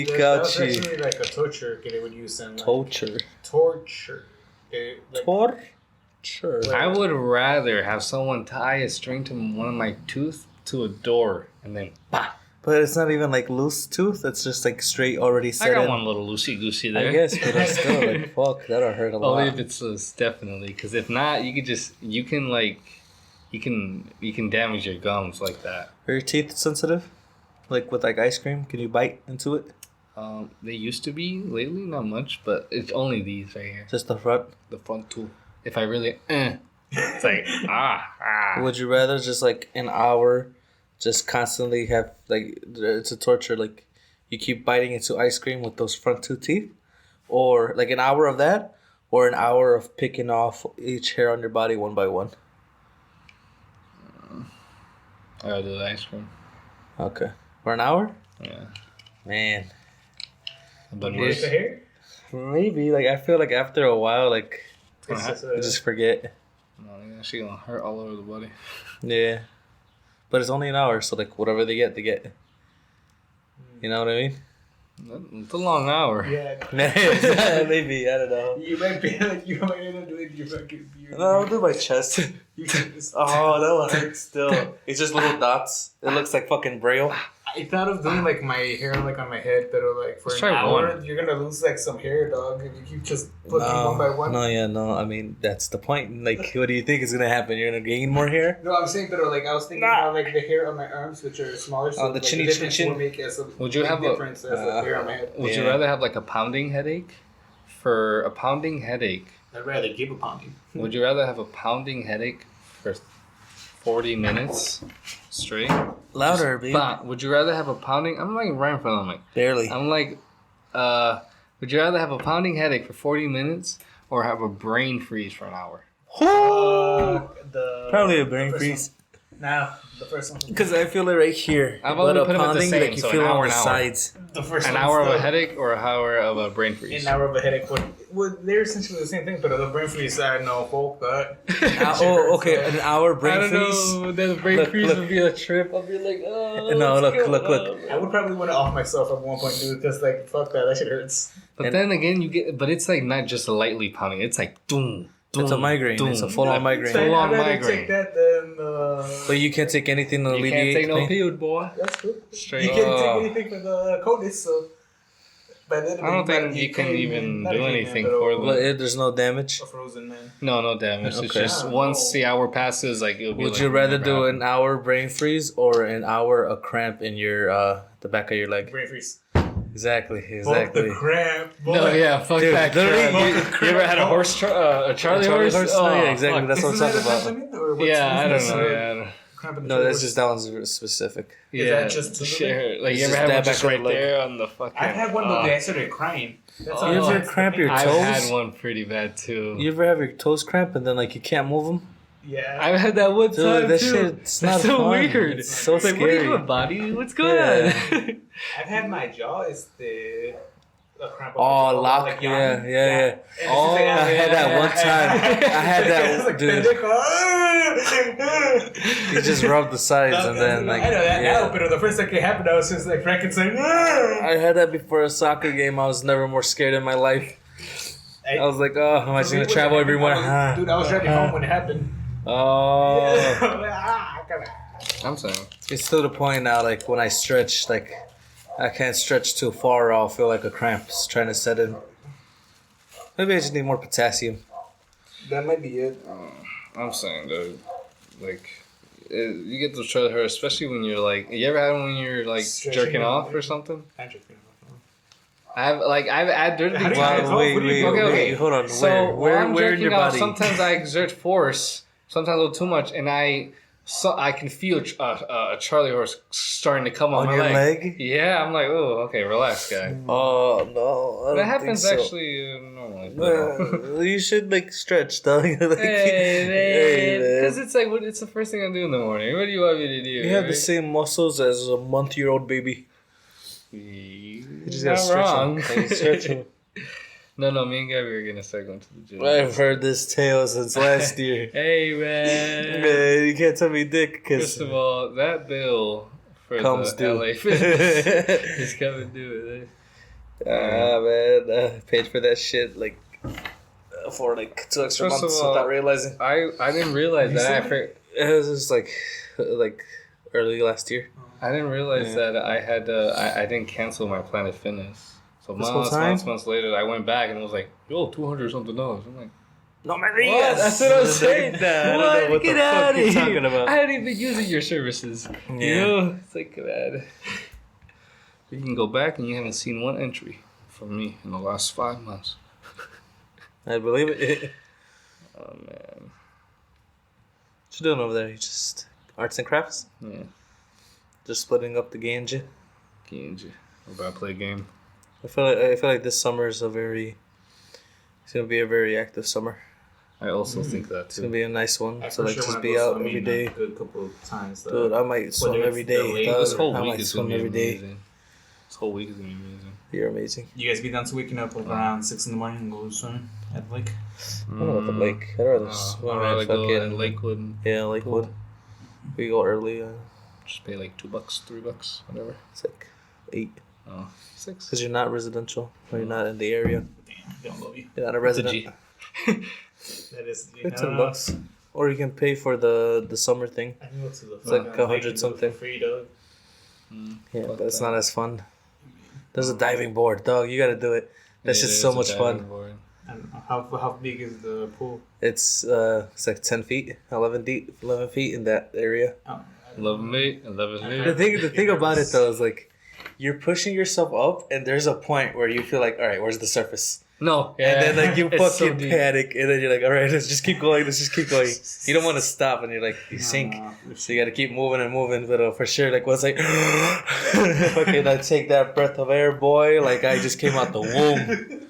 that. That's actually like a torture que they would use in like, Torture. torture. Like, Torture. I would rather have someone tie a string to one of my tooth to a door and then bah. But it's not even like loose tooth. It's just like straight already I set got in. one little loosey goosey there. I guess, but it's still like fuck. That'll hurt a lot. Only if it's loose, definitely. Because if not, you can damage your gums like that. Are your teeth sensitive? Like with like ice cream, can you bite into it? They used to be lately, not much, but it's only these right here, Just the front. the front two. If I really, it's like ah. Would you rather just like an hour, just constantly have like it's a torture like you keep biting into ice cream with those front 2 teeth, or like an hour of that, or an hour of picking off each hair on your body one by one? I gotta do the ice cream. Okay, for an hour. Yeah, Man, but Yeah. With the hair? maybe like I feel like after a while like It's just, I just forget. no, you're actually gonna hurt all over the body. Yeah, but it's only an hour, so like whatever they get, they get. You know what I mean? It's a long hour. yeah. Maybe I don't know. You might be like, you might end up doing your fucking beard. No, I'll do my chest. You can just, Oh, that one hurts still. It's just little dots. It looks like fucking braille. I thought of doing like my hair like on my head, but like for Let's an try hour, one. you're gonna lose like some hair, dog, if you keep just plucking one by one. No. I mean, that's the point. Like, what do you think is gonna happen? You're gonna gain more hair? No, I'm saying, but like I was thinking about like the hair on my arms, which are smaller, so Oh, the like, chinny difference chin. will make as a Would you big have a- difference as the hair on my head. Would you Yeah. rather have like a pounding headache? For a pounding headache, I'd rather give a pounding. would you rather have a pounding headache for 40 minutes straight? Louder, baby. Would you rather have a pounding? I'm like right in front of them. Barely. I'm like, would you rather have a pounding headache for 40 minutes or have a brain freeze for an hour? Probably a brain the first freeze. Now, the first one. Because I feel it right here. I've But only a put 'em at the pounding, same, like you so feel an it hour, on the an hour. sides. The first An one hour of a still- headache or an hour of a brain freeze? An hour of a headache would they're essentially the same thing, but the brain freeze, I know, fuck that. Okay, an hour brain I don't freeze. know. The brain Look, freeze look. would be a trip. I'll be like, oh. No, let's look, go. look. I would probably want to off myself at one point, dude, because like fuck that shit hurts. But And- then again, but it's like not just a lightly pounding. It's like doom. It's a migraine. It's a full-on migraine. Full on I'd rather migraine. take that than But you can't take anything to You alleviate can't take no pain? pill, boy. that's cool. Straight You can't up. take anything for the coldness, so. By then, I don't think you can even do anything for them. Well, there's no damage. A frozen man. No damage. It's Okay. just Yeah, once no. the hour passes, like it'll be. Would like you rather never do happened. an hour brain freeze or an hour a cramp in your the back of your leg? Brain freeze. Exactly. Fuck the crap. Boy. No, yeah, fuck Dude, that literally, crap. You ever had a horse, a Charlie horse? Oh, yeah, Oh, exactly. fuck. That's what I'm talking about. Yeah, I don't know. Yeah, No, that's just that one's specific. yeah. that just to the share? Like It's you ever just had that one just back on right the leg. there on the fucking? I've had one though. I started crying. That's Oh. You all. ever cramp your I've toes? had one pretty bad too. You ever have your toes cramp and then like you can't move them? Yeah. I've had that one Dude, time that too. shit's not That's so fun. weird. It's so It's like, what are you scary. doing, body? What's going Yeah. on? I've had my jaw is the cramp. Oh, lock. Like Yeah. And it's Oh, just like, I had that one time. I had It's that, like, dude. You just rub the sides and then like. I know that yeah. now, but the first thing it happened, I was just like Frankenstein. I had that before a soccer game. I was never more scared in my life. I was like, oh, am I just gonna travel everywhere? Dude, I was driving home when it happened. Oh. I'm saying. It's to the point now, like when I stretch, like I can't stretch too far or I'll feel like a cramp's trying to set in. Maybe I just need more potassium. That might be it. I'm saying, dude. Like, you get those Charlie horse, especially when you're like, you ever had one when you're like Stretching jerking it, off right? or something? How I've had there's do you been get times. it? Wait, Okay. hold on. So Where when I'm in jerking your off, body? sometimes I exert force, sometimes a little too much, and I can feel a Charlie horse starting to come on my your leg. leg? Yeah, I'm like, oh, okay, relax, guy. Oh no, I don't That happens think so. actually normally. Well, you should like stretch, dog. Like, Hey, man, man. because it's like it's the first thing I do in the morning. What do you want me to do? You have the same muscles as a month-year-old baby. You just not gotta stretch 'em. wrong. Gotta stretch 'em. No, me and Gabby are gonna start going to the gym. I've heard this tale since last year. Hey man. Man, you can't tell me dick because First of all, that bill for comes the due. LA Fitness is coming due. man, I paid for that shit like for like 2 extra First of months all, without realizing. I didn't realize that. It was just like early last year. I didn't realize Yeah. that I had I didn't cancel my Planet Fitness. So This whole months later, I went back and it was like, yo, $200 or something. I'm like, No me what? That's what I was saying. I don't know what Get the fuck out you're of talking here. about. I hadn't even using your services. You Yeah. know, it's like, man. You can go back and you haven't seen one entry from me in the last 5 months. I believe it. Oh man. What you doing over there? You just arts and crafts? Yeah. Just splitting up the ganja? Genji. We're about to play a game. I feel like this summer is it's gonna be a very active summer. I also think that It's gonna too. be a nice one. I So for like sure just wanna be go out swimming every day. a good couple of times. Dude, I might swim Whether every it's the day. lake- dog. This whole I week might is gonna swim be every day. amazing. This whole week is gonna be amazing. You're amazing. You guys be done to waking up around 6 in the morning and go swimming at the lake? I don't know about the lake. I'd rather I'd swim rather at go in fucking Lakewood and Yeah, Lakewood. We go early. just pay like $2, $3, whatever. It's like 8. Oh, 6. Because you're not residential. Or you're not in the area. Damn, they don't love you. You're not a It's a resident. G. That is, It's $10. Or you can pay for the summer thing. I can go to the It's like fucking 100 lake and do it something. for free, dog. Yeah, Fuck but it's that. not as fun. There's a diving board, dog. You gotta do it. That's Yeah, just there's so a much diving fun. I board. don't know. How big is the pool? It's like 10 feet, 11 feet in that area. Oh, 11 feet, 11 The feet. thing about it though is like you're pushing yourself up, and there's a point where you feel like, all right, where's the surface? No. And then like you It's so fucking deep. panic, and then you're like, all right, let's just keep going. Let's just keep going. You don't want to stop, and you're like you sink. So you gotta keep moving and moving, but for sure, like once like, fucking, I take that breath of air, boy. Like I just came out the womb.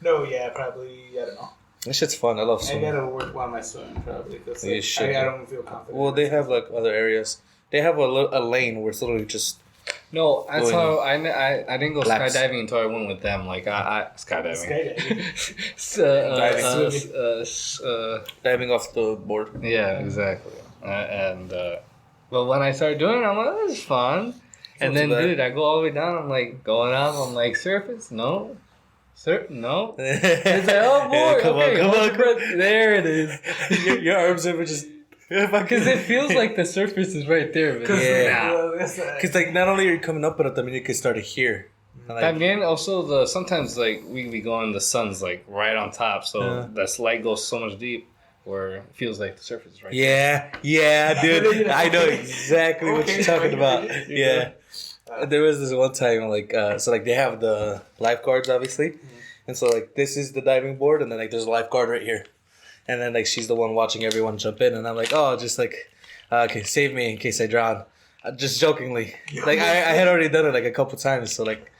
No, yeah, probably. I don't know. This shit's fun. I love I swimming. gotta work on my swimming probably because You should. I don't feel confident. Well, they have like other areas. They have a lane where it's literally just No, that's Going how I didn't go laps. skydiving until I went with them. Like I skydiving. Skydiving. diving off the board. Yeah, exactly. But when I started doing it, I'm like, this is fun. And Not then, too bad. dude, I go all the way down. I'm like, going up. I'm like, surface? No. No. It's like, oh, boy. Come okay, on, hold come your breath. There it is. your arms are just Because it feels like the surface is right there. But Yeah. it's not. Because like not only are you coming up, but I mean you can start to hear. And, like, También also sometimes like we go and the sun's like right on top, so Yeah. that light goes so much deep where it feels like the surface is right there. yeah, dude. I know exactly what you're talking about. Yeah. There was this one time, like, so, like, they have the lifeguards, obviously. And so, like, this is the diving board, and then, like, there's a lifeguard right here. And then, like, she's the one watching everyone jump in. And I'm like, oh, just, like, okay, save me in case I drown. Just jokingly. Like, I had already done it, like, a couple times. So, like,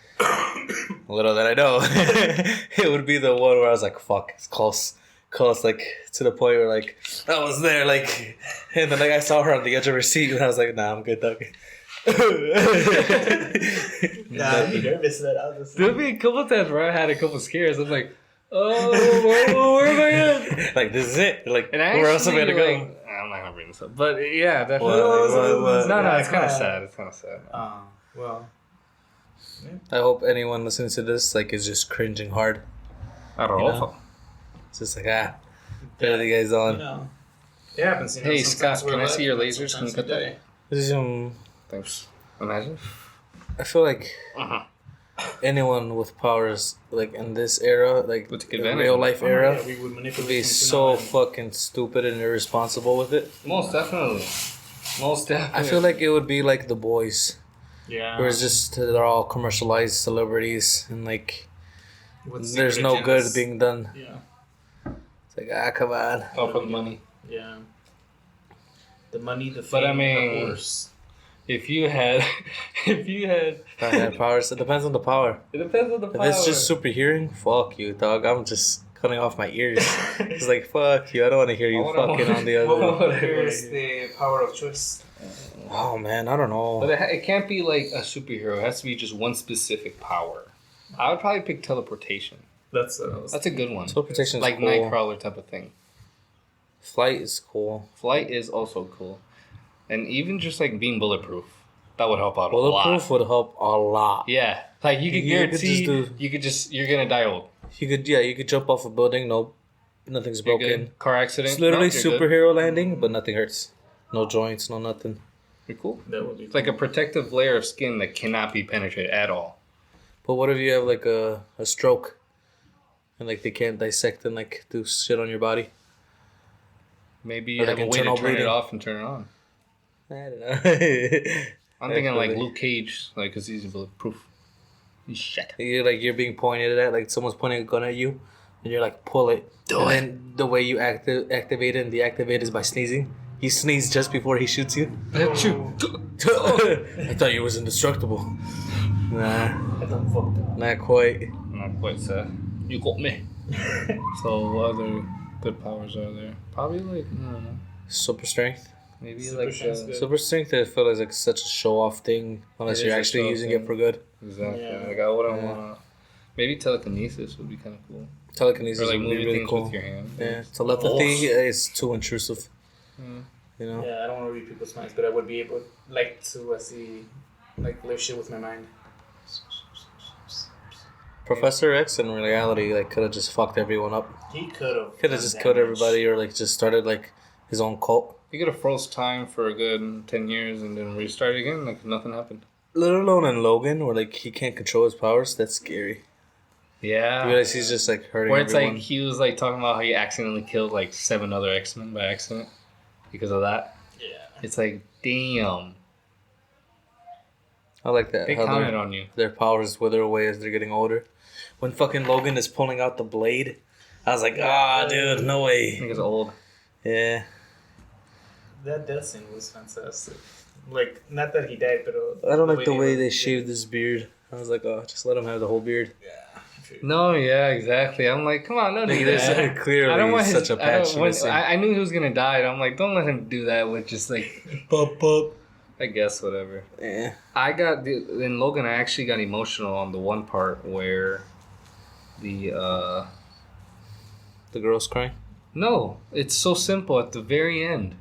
little that I know. It would be the one where I was like, fuck, it's close. Close, like, to the point where, like, I was there, like, and then, like, I saw her on the edge of her seat, and I was like, nah, I'm good, dog. Nah, I'd be nervous that I was There'll be a couple times where I had a couple scares. I'm like, oh, where am I at? Like, this is it. Like, And I where else am I gonna go? like, I'm not gonna bring this up, but yeah, definitely. What? No, it's kind of sad. It's kind of sad. Well. I hope anyone listening to this, like, is just cringing hard. I don't You know. know? It's just like, there the guy's on. You know, it happens. You know, Hey, sometimes Scott, can we're I see your left, lasers? Can you sometimes cut we that? die. This is, Thanks. Imagine. I feel like Uh-huh. anyone with powers, like, in this era, like, Would take the advantage real of it. life Oh, era, yeah, we would would manipulate be things, so you know, fucking stupid and irresponsible with it. Most definitely. Most definitely. I feel like it would be like The Boys, yeah. where it's just they're all commercialized celebrities and like With there's secret no good agendas. being done. Yeah. It's like come on. all for the money. Yeah. The money, the fame, But I and mean- the horse. If you had, If I had powers, it depends on the power. it depends on the If power. it's just super hearing, fuck you, dog. I'm just cutting off my ears. It's like fuck you. I don't want to hear you I wanna- fucking on the What other. would here's the power of choice? Oh man, I don't But know. it can't be like a superhero. It has to be just one specific power. I would probably pick teleportation. That's That's a good one. Teleportation is Like cool. Nightcrawler type of thing. Flight is cool. Flight is also cool. And even just like being bulletproof. That would help out a Bulletproof lot. would help a lot. Yeah. Like you could You could guarantee just do- you're gonna die old. You could jump off a building. No, nothing's You're broken. good. Car accident. It's literally no, you're good. superhero landing, but nothing hurts. No joints, no nothing. You're cool. That would be It's like a protective layer of skin that cannot be penetrated at all. But what if you have like a stroke, and like they can't dissect and like do shit on your body? Maybe Or you like have a way to internal turn it bleeding. off and turn it on. I don't know. I'm thinking like Definitely. Luke Cage, like because he's bulletproof. He's shit. You're being pointed at, like someone's pointing a gun at you, and you're like, pull it. Do and it. then the way you activate it and deactivate is by sneezing. You sneeze just before he shoots you. That's you. I thought you was indestructible. Nah, I done fucked up. not quite. Not quite sad. You got me. So what other good powers are there? Probably like I don't know. Super strength. Maybe Super like strength's good. Super strength, I feel is like such a show off thing unless It you're is a actually show-off using thing. it for good. exactly. Yeah. Like I wouldn't Yeah. want. Maybe telekinesis would be kind of cool. Telekinesis Or like would be moving really things cool. with your hand. Yeah, telepathy is too intrusive. Mm. You know, Yeah, I don't want to read people's minds, but I would be able, like, to see, like, live shit with my mind. Professor X in reality like could have just fucked everyone up. He could have. Could have just killed everybody or like just started like his own cult. You could have froze time for a good 10 years and then restart again like nothing happened. Let alone in Logan, where like he can't control his powers. That's scary. Yeah. You realize he's just like hurting Where it's everyone. like he was like talking about how he accidentally killed like 7 other X-Men by accident because of that. Yeah. It's like, damn. I like that. They how counted on you. their powers wither away as they're getting older. When fucking Logan is pulling out the blade, I was like, dude, no I way. think it's old. Yeah, That death scene was fantastic. Like, not that he died, but I don't like the way they shaved his beard. I was like, just let him have the whole beard. Yeah. true. No, yeah, exactly. I'm like, come on, don't do There's that. clearly I don't want such his, a I, don't, patch when, missing. I knew he was gonna die, and I'm like, don't let him do that with just like, Pop, pop. I guess whatever. Yeah. I got in Logan. I actually got emotional on the one part where the girl's crying. no, it's so simple at the very end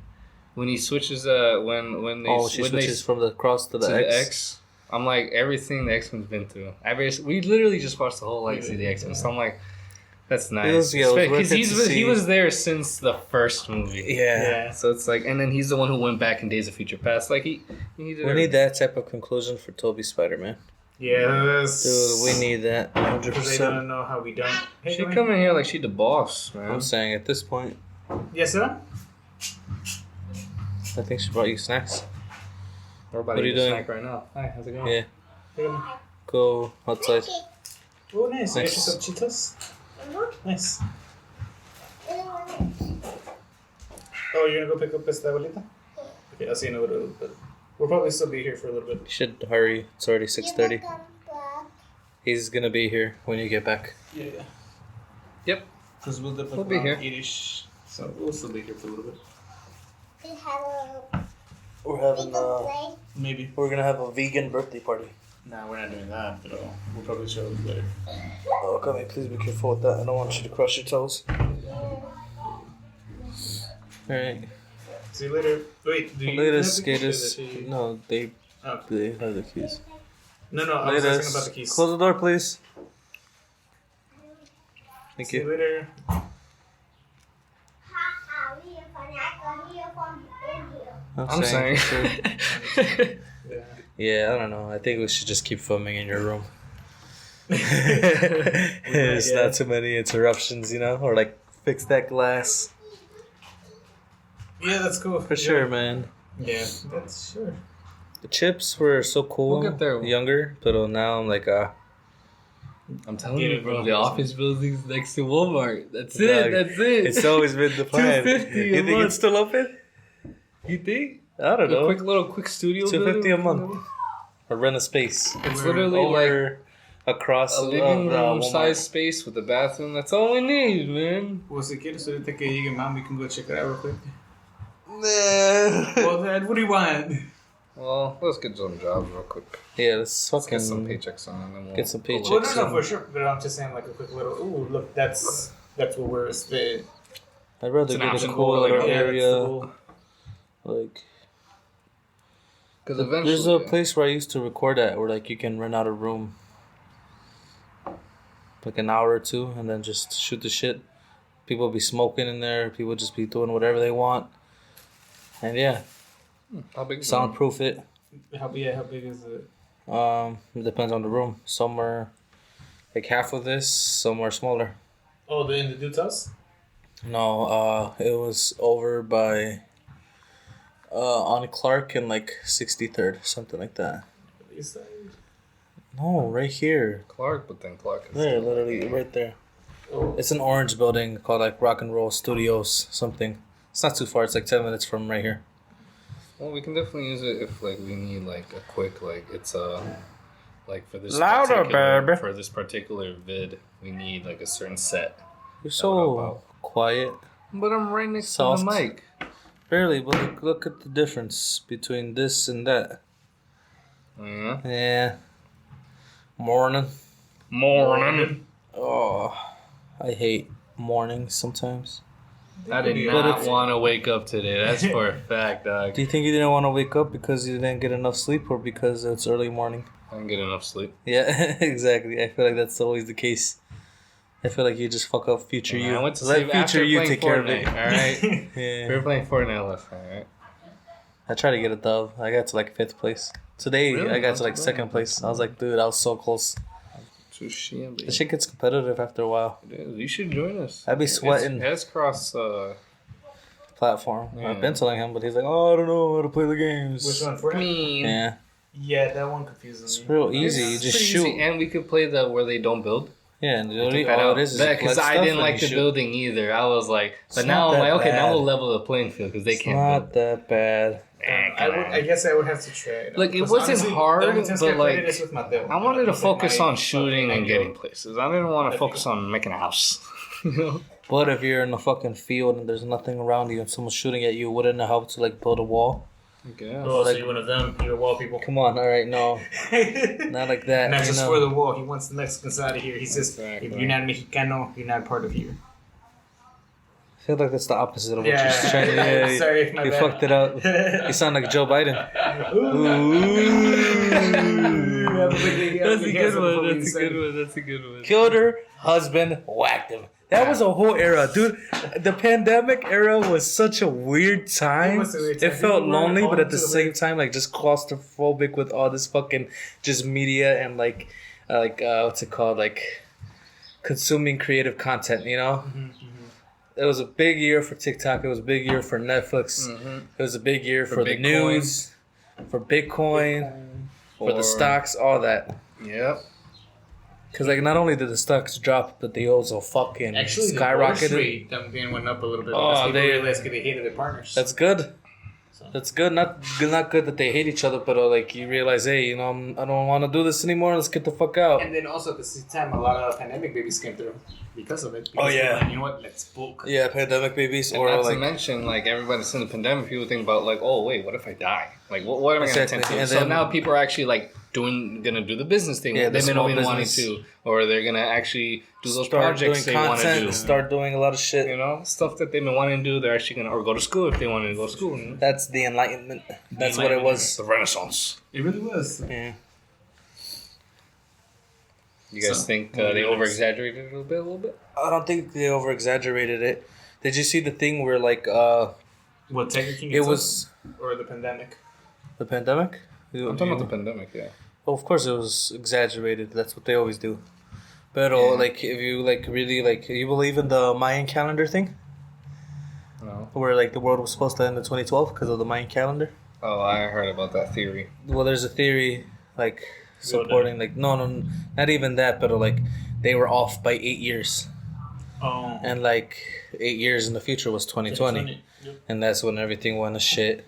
when he switches when they She when switches from the cross to they, the to X. the X. I'm like everything the X-Men's been through. We literally just watched the whole legacy of the X-Men, so I'm like, that's nice. It was worth Because it to he see. was there since the first movie. Yeah. So it's like, and then he's the one who went back in Days of Future Past. Like he did We need that type of conclusion for Toby Spider-Man. Yes. Dude, we need that 100%. Because they don't know how we don't. Hey, She come come in here like she the boss, man. I'm saying at this point, Yes, sir? I think she brought you snacks. We're about What to are eat you a doing? snack right now. Hi, how's it going? Yeah. Go outside. Oh, nice. You got Nice. you some Cheetos? Nice. Oh, you're gonna go pick up esta abuelita? Okay, I'll see you in a little bit. We'll probably still be here for a little bit. You should hurry. It's already 6:30. He's gonna be here when you get back. Yeah. Yep. Because we'll We'll be here. 8-ish. So we'll still be here for a little bit. We're having Maybe. we're gonna have a vegan birthday party. Nah, we're not doing that, but we'll probably show up later. Oh, come here, please be careful with that. I don't want you to crush your toes. Alright. See you later. Wait, do you Later, have the keys or skaters. does she- No, they Okay. have the keys. No, I was asking about the keys. Close the door, please. Thank See you you. later. I'm saying. sure. Yeah. Yeah, I don't know. I think we should just keep filming in your room. There's yeah. not too many interruptions, you know? Or like fix that glass. Yeah, that's cool. For sure, man. Yeah, that's sure. The chips were so cool. We'll get there. Younger, but now I'm like, I'm telling Get you, it, bro. bro. The office building's next to Walmart. That's Dog, it. That's it. it's always been the plan. $250 a You think month. it's still open? You think? I don't know. A quick studio. $250 building? a month. Or rent a space. It's We're literally like Over across a living room Walmart. size space with a bathroom. That's all we need, man. Well, si quieres ahorita que llegue mom, we can go check it out real quick. Nah. Well, Dad, what do you want? Well, let's get some jobs real quick. Yeah, let's Let's fucking get some paychecks on, and then we'll get some pull it. paychecks. Well, Checks no, in. for sure. But I'm just saying, like a quick little. Ooh, look, that's what we're spit. I'd rather It's an get a option cool pool, like, little yeah, that's area. cool. Like, Because eventually, there's a place where I used to record at where like you can rent out a room, like an hour or two, and then just shoot the shit. People be smoking in there. People just be doing whatever they want. And yeah, How big is it? soundproof it. How big is it? It depends on the room. Some are like half of this. Some are smaller. Oh, in the dude's house? No, it was over by on Clark and like 63rd, something like that. Is that? No, right here. Clark, but then Clark is There, literally right there. Oh, It's an orange building called like Rock and Roll Studios, something. It's not too far. It's like 10 minutes from right here. Well, we can definitely use it if like we need like a quick like it's like for this Louder, particular, baby. for this particular vid we need like a certain set. You're That would help so out. quiet. But I'm right next Soft. to the mic. Barely, but look at the difference between this and that. Yeah. Yeah. Morning. Morning. Oh, I hate mornings sometimes. I did But not if- want to wake up today. That's for a fact, dog. Do you think you didn't want to wake up because you didn't get enough sleep or because it's early morning? I didn't get enough sleep. Yeah, exactly. I feel like that's always the case. I feel like you just fuck up future you. I went to Let sleep after future you playing take care of it. Fortnite, alright? We Yeah. were playing Fortnite last night, right? I tried to get a dub. I got to like 5th place. Today Really? I got Not to like too bad. 2nd place. I was like, dude, I was so close. Touché, The shit gets competitive after a while. You should join us. I'd be sweating. It's cross. Platform. Yeah. I've been telling him, but he's like, oh, I don't know how to play the games. which one? Fortnite? Yeah, Yeah, that one confuses it's me. real easy. You just shoot. and we could play the where they don't build. Yeah, and all it is Because collect I stuff didn't and like you the shoot. building either. I was like, but It's now not I'm like, that okay, now bad. we'll level the playing field because they It's can't not that bad. build. I guess I would have to try it. Like, it Because wasn't honestly, hard, the only times I but, played like, it is with Mateo. I wanted to He's, like, focus my on shooting and fucking getting idol. places. I didn't want to That'd be focus on making a house. You know? But if you're in a fucking field and there's nothing around you and someone's shooting at you, wouldn't it help to like build a wall? Yeah. Oh, so Like- you're one of them. You're wall people. Come on, all right, no, not like that. Not you just know. for the wall. He wants the Mexicans out of here. He says, Exactly. if you're not Mexicano, you're not part of here. I feel like that's the opposite of what Yeah. you're trying to do. Yeah, Sorry, my you bad. fucked it up. You sound like Joe Biden. That's a good one. That's a good one. That's a good one. Killed her husband, whacked him. That was a whole era, dude. The pandemic era was such a weird time. It was a weird time. It felt People were lonely, but at the home to same time, like just claustrophobic with all this fucking just media and like what's it called, like consuming creative content. You know, it was a big year for TikTok. It was a big year for Netflix. It was a big year for the Bitcoin. news. for Bitcoin, for the stocks, all that. Yep. Because like not only did the stocks drop, but they also fucking Actually, the skyrocketed. divorce rate then went up a little bit Oh, because people they- realized they hated their partners. That's good. So. That's good. Not good that they hate each other, but like you realize, hey, you know, I don't want to do this anymore. Let's get the fuck out. And then also at the same time, a lot of pandemic babies came through because of it. Oh, Because yeah. people were like, you know what? Let's book. Yeah, pandemic babies, And or not to like mention, like everybody's in the pandemic, people think about like, oh wait, what if I die? Like, what am I Exactly. going to attempt to? And So then- now people are actually like gonna do the business thing Yeah, the they've been small always wanting business. to, or they're gonna actually do those start projects doing they want to content, do. start doing a lot of shit. You know, stuff that they've been wanting to do. They're actually gonna, or go to school if they wanted to go to school. You know? That's the enlightenment. That's what it was. The Renaissance. It really was. Yeah. You guys So, think what do they you think? over exaggerated it a little bit? I don't think they over exaggerated it. Did you see the thing where like What, Tiger King it itself? was Or the pandemic? the pandemic? I'm talking about the pandemic, yeah. Well, of course it was exaggerated. That's what they always do. But Yeah. like if you like really like you believe in the Mayan calendar thing, No. where like the world was supposed to end in 2012 because of the Mayan calendar. Oh, I heard about that theory. Well, there's a theory like supporting like no, not even that, but like they were off by 8 years, Oh. and like 8 years in the future was 2020, Yep. and that's when everything went to shit.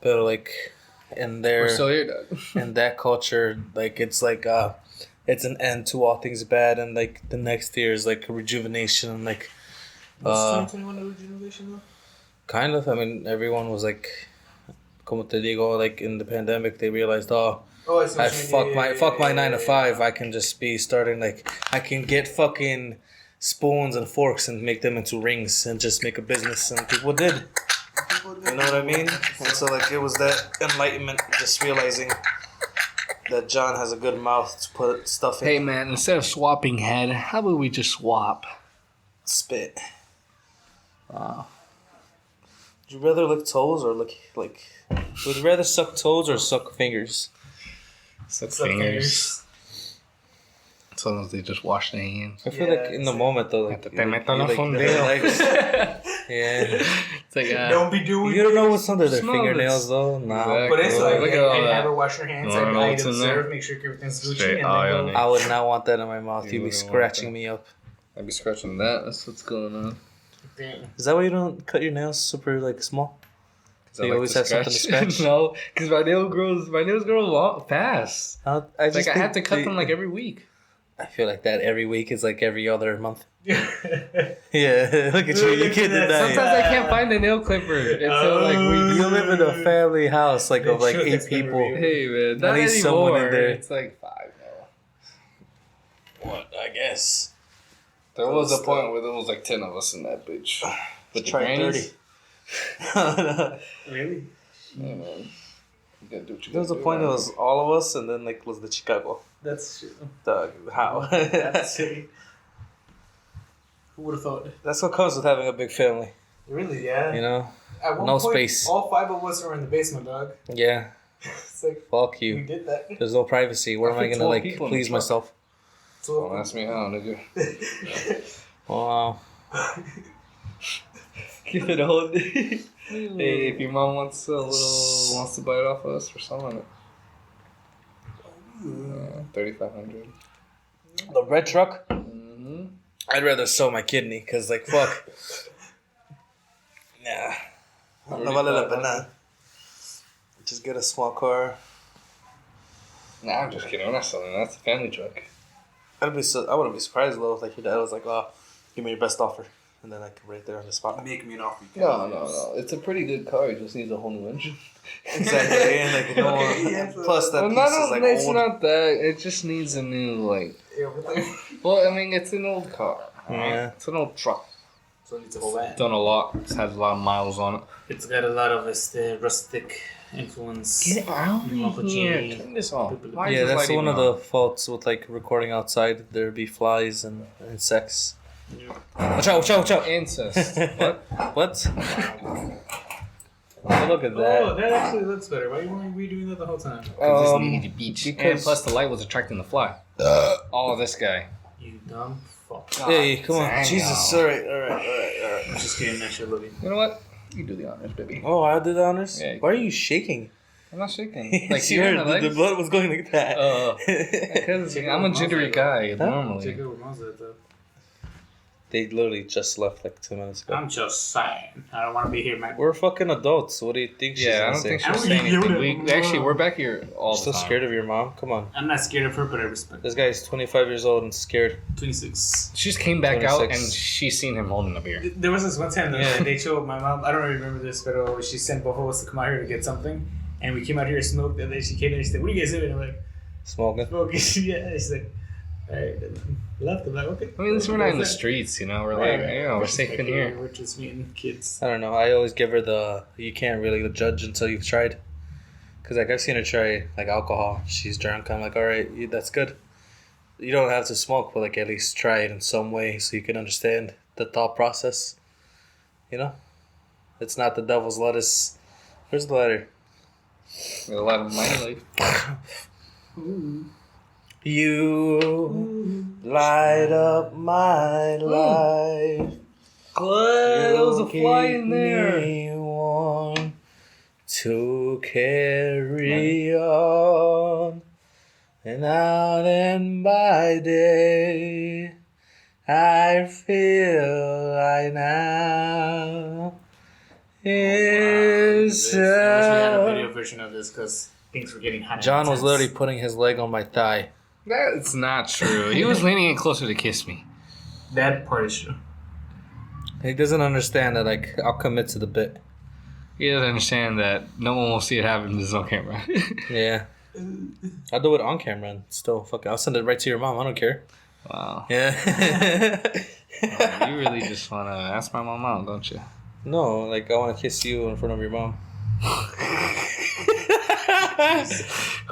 But like in We're their still here, Doug. in that culture, like it's like it's an end to all things bad, and like the next year is like a rejuvenation, and like Was 2021 a regeneration though? kind of. I mean, everyone was like, como te digo, like in the pandemic, they realized, oh, Oh, I see. I fuck my 9 to 5. I can just be starting like I can get fucking spoons and forks and make them into rings and just make a business, and people did. You know what I mean? And so like it was that enlightenment, just realizing that John has a good mouth to put stuff in. Hey man, instead of swapping head, how about we just swap? Spit. Wow. Would you rather lick toes or lick like? Would you rather suck toes or suck fingers? Suck Suck fingers. Sometimes they just wash their hands. I feel like in the moment though, like, Te meto la like, fondeo. legs. Yeah. It's like, Don't be doing You don't know what's under their Smell fingernails this. though. Nah. Exactly. But it's like, Look at all I that. never wash your hands. You wanna know I'd what's in there? observe, make sure everything's Gucci, Straight and eye then on go. it. I would not want that in my mouth. You You'd be wouldn't want scratching that. me up. I'd be scratching that. That's what's going on. Damn. Is that why you don't cut your nails super like small? So you always have something to scratch? No, because my nails grow long, fast. I Like just I have to think cut they- them like every week. I feel like that every week is like every other month. Yeah. Yeah, look at you. You Look can't at that. deny Sometimes it. I can't find a nail clipper until like we. You live in a family house like of like Sure, 8 that's gonna people. be- Hey man, At not least someone in anymore. there. It's like 5 now. What? I guess. There was a point where there was like 10 of us in that bitch. But Try 30. Really? Yeah, man. You gotta do what you There was a gotta do, point it man. was all of us, and then like was the Chicago. That's true. Doug, how? That's silly. Who would have thought? That's what comes with having a big family. Really? Yeah. You know? At one no point, space. All 5 of us were in the basement, dog. Yeah. It's like Fuck we you. did that. There's no privacy. Where am I I put gonna 12 like people in the please truck. myself? So Don't ask me how, nigga. Wow. Give it a whole day. Hey, if your mom wants to buy it off of us, we're selling it. 3,500. The red truck? Mm-hmm. I'd rather sell my kidney, cause like fuck. Nah. No vale la pena. Just get a small car. Nah, I'm just kidding. We're not selling that. That's a family truck. I wouldn't be surprised though if like your dad was like, oh, give me your best offer, and then like right there on the spot. make me an offer. No. It's a pretty good car. It just needs a whole new engine. Exactly, and like no Okay, one. yeah, so- Plus that Well, piece not, is like it's old. not that. It just needs a new, like... Well, I mean, it's an old car. Yeah. It's an old truck. So it needs a whole van. Done a lot. It has a lot of miles on it. It's got a lot of rustic influence. out of here. Turn this off. Why Yeah, is this that's light one even of on? the faults with like recording outside. There'd be flies and insects. Watch out! Watch out! Watch out! Incest. What? What? Oh, look at that. Oh, that actually looks better. Why weren't we doing that the whole time? Because this needed beach. And because- plus the light was attracting the fly. Oh, this guy. You dumb fuck. Hey, come on. Damn. Jesus. All right. I'm just kidding. Actually, love you. You know what? You do the honors, baby. Oh, I did the honors? Yeah, you Why are you shaking? I'm not shaking. Like, She you heard know, the blood was going like that. Because I'm a jittery guy normally. Check out what mom's at though. They literally just left like 2 minutes ago. I'm just saying. I don't want to be here, man. We're fucking adults. What do you think she's Yeah, I gonna don't say? think I she'll don't say really anything. know that. Actually, we're back here all the Still time. scared of your mom? Come on. I'm not scared of her, but I respect her. This guy is 25 years old and scared. 26. She just came back out 26. and she's seen him holding a beer. There was this one time that they showed my mom. I don't really remember this, but she sent both of us to come out here to get something, and we came out here to smoke. And then she came in and she said, "What are you guys doing?" I'm like, Smoking. "Smoking." Yeah. She's like, "All right." Left. I'm like, "Okay." I mean, at least we're not in the streets, you know. We're like, we're safe in here. We're just meeting kids. I don't know. I always give her the you can't really judge until you've tried. Because like I've seen her try like alcohol. She's drunk. I'm like, all right, that's good. You don't have to smoke, but like at least try it in some way so you can understand the thought process. You know, it's not the devil's lettuce. Where's the letter? A lot of my life. You light up my life. What? There was a fly in Give there. me one to carry on, and out and by day, I feel like now is. I wish we had a video version of this because things were getting hot. John was literally putting his leg on my thigh. That's not true. He was leaning in closer to kiss me. That part is true. He doesn't understand that, like, I'll commit to the bit. He doesn't understand that no one will see it happen. There's no camera. Yeah. I'll do it on camera and still, fuck it. I'll send it right to your mom. I don't care. Wow. Yeah. You really just want to ask my mom out, don't you? No, like, I want to kiss you in front of your mom.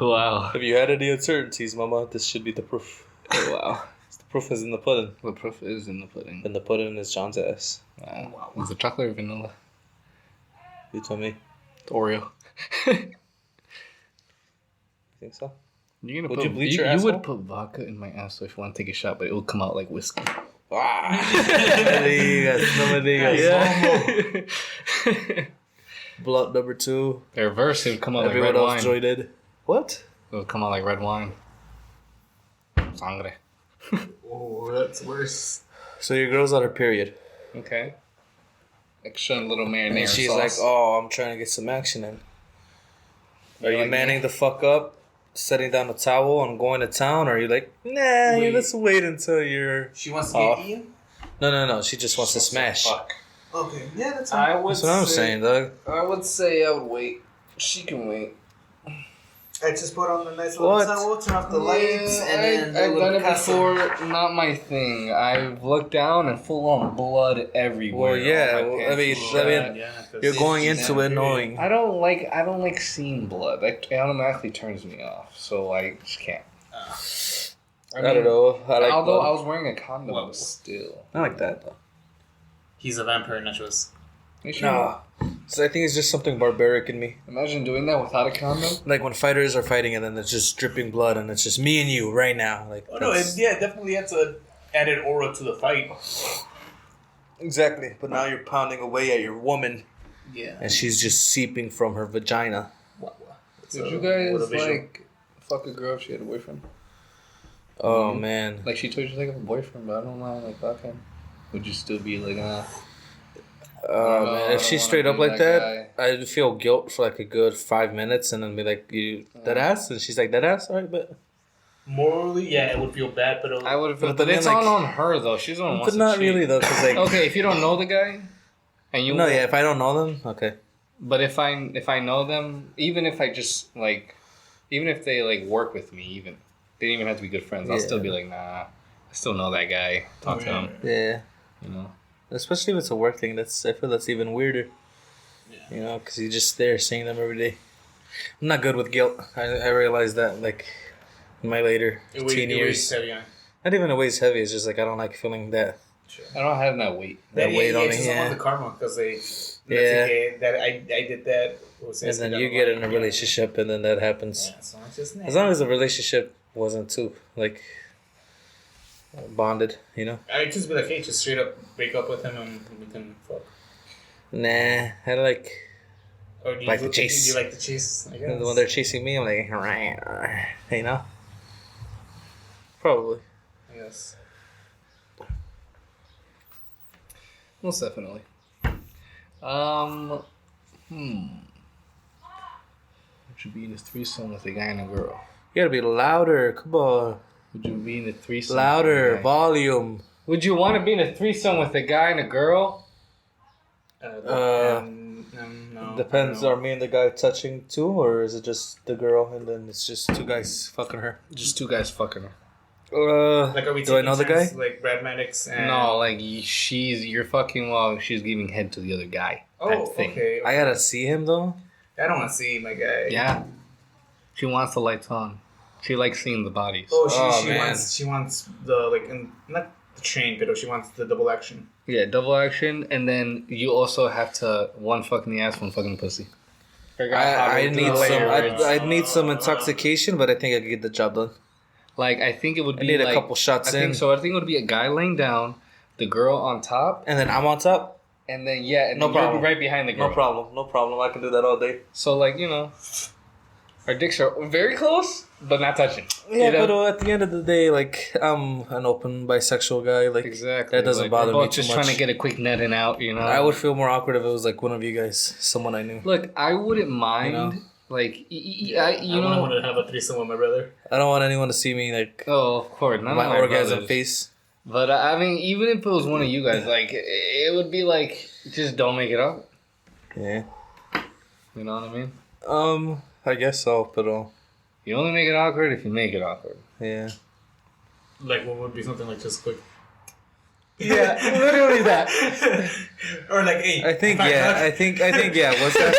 Wow. Have you had any uncertainties, mama? This should be the proof. Oh, wow. The proof is in the pudding. The proof is in the pudding. And the pudding is John's ass. Wow. Is it chocolate or vanilla? You told me. It's Oreo. You think so? You're gonna Would put, you bleach you, your you asshole? would put vodka in my asshole if you want to take a shot, but it will come out like whiskey. No me digas. Yeah. Blunt number 2. The reverse, it would come out Everyone like red else wine. joined in. What? It would come out like red wine. Sangre. Oh, that's worse. So your girl's on her period. Okay. Extra little marinara And she's sauce. like, oh, I'm trying to get some action in. Are you like manning me? the fuck up, setting down the towel and going to town? Or are you like, nah, Wait. let's wait until you're... She wants to off. get eaten? No. She just wants to smash. Fuck. Okay, yeah, that's I would That's what I'm saying, dog. I would say I would wait. She can wait. I just put on the nice little What? towel, turn off the lights, and then I've done it before. Not my thing. I've looked down and full on blood everywhere. Well, yeah. All my Well, pants I mean, shut. you're going into it knowing. I don't like seeing blood. That automatically turns me off. So I just can't. I don't know. I like although blood. I was wearing a condom, Well, but still. I like that, though. He's a vampire, Nachos. You sure? Nah. So I think it's just something barbaric in me. Imagine doing that without a condom. Like when fighters are fighting and then it's just dripping blood and it's just me and you right now. Like Oh, no, it definitely adds an added aura to the fight. Exactly. But now you're pounding away at your woman Yeah. and she's just seeping from her vagina. Would you guys like fuck a girl if she had a boyfriend? Oh man. Like she told you to take a boyfriend, but I don't know, like fuck him. Would you still be like, Oh man. If I she's don't straight wanna up be like that that, I'd feel guilt for like a good 5 minutes and then be like, you that ass? And she's like, that ass? Alright, but Morally, yeah, it would feel bad, but I would have, But but then, it's like- all on her though. She's the one who wants but not to cheat. really though, because like Okay, if you don't know the guy, and you no, yeah, if I don't know them, okay. But if I know them, even if I just like, even if they like work with me, even they didn't even have to be good friends. I'll Yeah. still be like, nah, I still know that guy. Talk to him, Yeah. you know. Especially if it's a work thing, I feel that's even weirder. Yeah. You know, because you're just there seeing them every day. I'm not good with guilt. I realized that, like, in my later teen years. Not even a waist heavy, it's just like I don't like feeling that. I don't have that weight. That weight on it's me, just yeah. the karma because they. Yeah. Okay, that I did that. And then you get in a relationship and then that happens. Yeah, so it's just As long as the relationship wasn't too, like, bonded, you know? I just be like, hey, just straight up break up with him and we can fuck. Nah, I like... Or do you Like the chase. Do you like the chase? I guess. And when they're chasing me, I'm like, you know? Probably. Yes. Most definitely. Would you be in a threesome with a guy and a girl? You gotta be louder. Come on. Would you be in a threesome? Louder. Volume. Would you want to be in a threesome with a guy and a girl? No. Depends. No. Are me and the guy touching too, or is it just the girl and then it's just two guys fucking her? Just two guys fucking her. Like, are we do I know the turns, guy? Like Brad Maddox and... No, like you're fucking while she's giving head to the other guy. Oh, type thing. okay. I gotta see him though. I don't want to see my guy. Yeah. She wants the lights on. She likes seeing the bodies. Oh, man. she wants the not the train, but she wants the double action. Yeah, double action, and then you also have to one fucking the ass, one fucking pussy. I need some intoxication, but I think I could get the job done. Like I think it would be. I need a like, couple shots I think so. I think it would be a guy laying down, the girl on top, and then I'm on top. and then and No then you're problem. right behind the girl. No problem. I can do that all day. So like our dicks are very close, but not touching. Yeah, You know? but at the end of the day, like I'm an open bisexual guy. Like Exactly. that doesn't Like, bother we're me both too just much. trying to get a quick net and out. I would feel more awkward if it was like one of you guys, someone I knew. Look, I wouldn't mind. You know? Like I know. want to have a threesome with my brother. I don't want anyone to see me like Oh, of course, none my of my orgasm brothers. face. But I mean, even if it was one of you guys, like it would be like, just don't make it up. Yeah. You know what I mean? I guess so, but You only make it awkward if you make it awkward. yeah. Like, what would be something like just quick? Yeah, literally that. Or like, hey. I think yeah. What's that?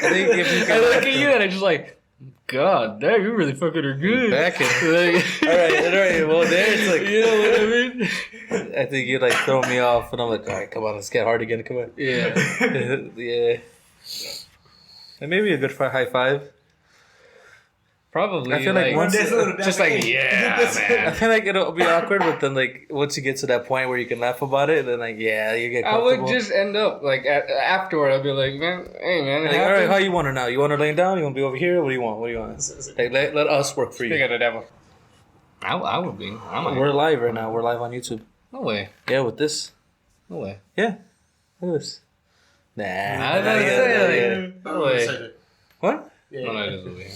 I think if you I can look at you and I'm just like, God damn, you really fucking are good. back it. Like, all right. Well, there it's like you know what I mean? I think you'd like throw me off, and I'm like, all right, come on, let's get hard again. Come on. Yeah. Yeah. And maybe a good high five. Probably. I feel like once- just like, yeah, I man. feel like it'll be awkward, but then like once you get to that point where you can laugh about it, then like yeah, you get I comfortable. would just end up like afterward. I'd be like, man, hey man, it like, all right, happened. how you want her now? You want her laying down? You want to be over here? What do you want? What do you want? Like let us work for Speak you. of the devil. I would be. I might. We're live right now. We're live on YouTube. No way. Yeah, with this. No way. Yeah, look at this. Nah. I was about to say, like, no way. What? Yeah, No, no, it is over here.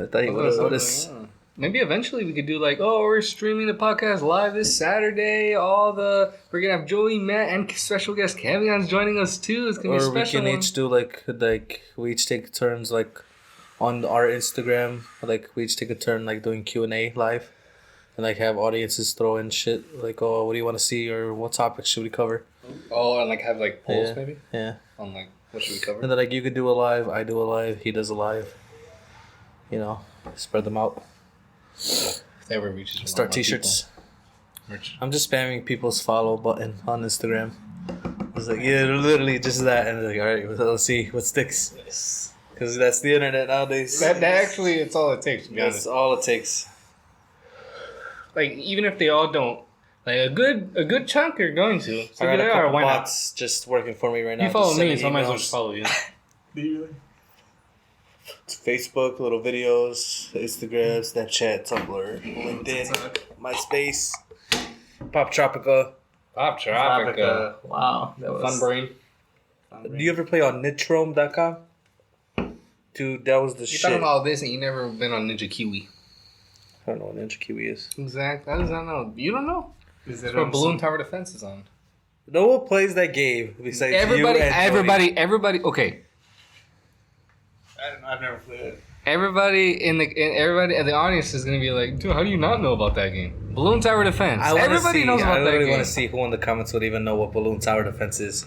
I thought you would have noticed. Yeah. Maybe eventually we could do like, oh, we're streaming the podcast live this Saturday. We're gonna have Joey, Matt, and special guest Kevin's joining us too. It's gonna be a Or we special can one. each do like we each take turns like on our Instagram. Like we each take a turn like doing Q&A live, and like have audiences throw in shit like, oh, what do you want to see or what topics should we cover? Oh, and like have like polls Yeah. maybe Yeah. on like what should we cover? And then like you could do a live, I do a live, he does a live. You know, spread them out. If that ever reaches a lot Start more t-shirts. people. Merch. I'm just spamming people's follow button on Instagram. It's like yeah, literally just that, and like all right, let's see what sticks. Yes. Because that's the internet nowadays. That actually, it's all it takes to be That's honest. all it takes. Like even if they all don't, like a good chunk are going to. So I got they a are. couple Why not? bots just working for me right now. You follow just me, sending so I might as well emails. just follow you. Do you really? Facebook, little videos, Instagram, Snapchat, Tumblr, LinkedIn, MySpace, Pop Tropica. Pop Tropica. Wow. That was Fun brain. Do you ever play on Nitrome.com? Dude, that was the You're shit. talking about all this and you never been on Ninja Kiwi. I don't know what Ninja Kiwi is. Exactly. How does that know? You don't know? Is That's it where on Balloon some- Tower Defense is on. No one plays that game besides Everybody, you and everybody. Okay, I don't know. I've never played it. everybody in the audience is gonna be like, dude, how do you not know about that game? Balloon Tower Defense. I Everybody knows about I that literally game. want to see who in the comments would even know what Balloon Tower Defense is.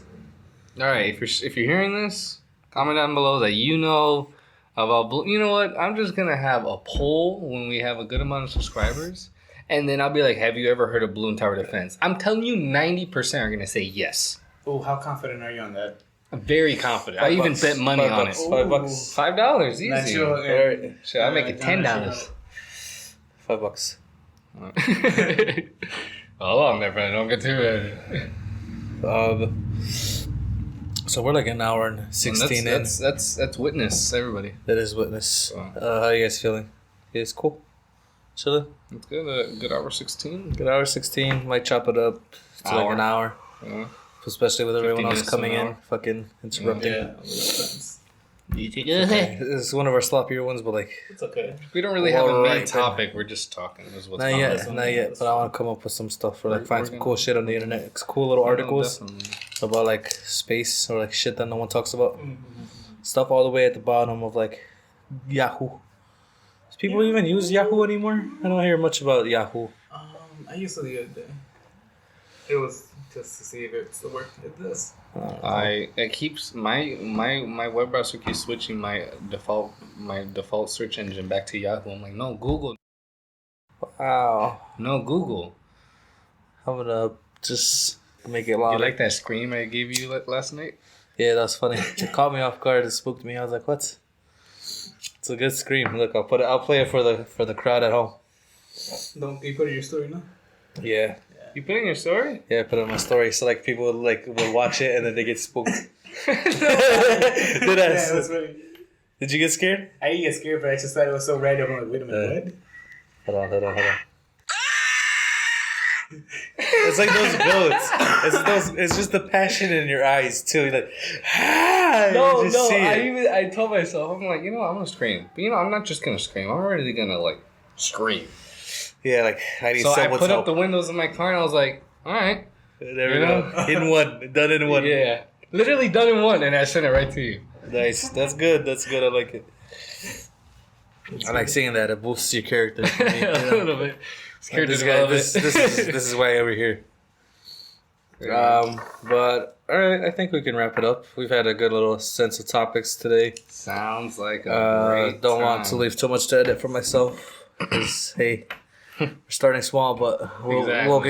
All right, if you're hearing this, comment down below that you know about. You know what? I'm just gonna have a poll when we have a good amount of subscribers, and then I'll be like, have you ever heard of Balloon Tower Defense? I'm telling you, 90% are gonna say yes. Oh, how confident are you on that? I'm very confident. I even bet money on it. $5. $5, easy. Nacho, Alright. Should I make it $10? $5. Oh, I'm never. Don't get too. So So we're like an hour and 16 in. That's witness, everybody. That is witness. Wow. How you guys feeling? It's cool. Chilling. It's good. Good hour 16. Good hour 16. Might chop it up to like an hour. Yeah. Especially with everyone else 50 minutes coming to an in. hour. Fucking interrupting. Yeah, it's It's one of our sloppier ones, but like... okay. We don't really have a main Alright, topic. We're just talking. Is what's Not on yet, this. not yet. But I want to come up with some stuff or like We're find some gonna- cool shit on the internet. It's cool little articles Definitely. about like space or like shit that no one talks about. Stuff all the way at the bottom of like Yahoo. Does people even use Yahoo anymore? I don't hear much about Yahoo. I used to the other day. It was just to see if it still worked. It does. It keeps my web browser keeps switching my default search engine back to Yahoo. I'm like, no, Google. Wow. No, Google. I'm gonna just make it You louder. like that scream I gave you last night? Yeah, that's funny. It caught me off guard. It spooked me. I was like, "What?" It's a good scream. Look, I'll play it for the crowd at home. Don't you put it in your story, no? Yeah, You put it in your story? yeah. Put it in my story so like people will watch it and then they get spooked. Did Yeah, it was funny. Did you get scared? I didn't get scared, but I just thought it was so random. I'm like, wait a minute, what? Hold on. It's like those goats. It's just the passion in your eyes too. You're like, you just see it. I told myself, I'm like, I'm gonna scream. But I'm not just gonna scream. I'm already gonna like scream. Yeah, like I need So I someone's put help. up the windows in my car and I was like, all right. There we go. In one, done in one. Yeah. Literally done in one, and I sent it right to you. Nice. That's good. I like it. I like seeing that. It boosts your character. A little bit. Scared This to guy. develop This it. is why we're here. But all right, I think we can wrap it up. We've had a good little sense of topics today. Sounds like a great Don't want to time. leave too much to edit for myself. 'Cause, hey, we're starting small, but we'll Exactly. we'll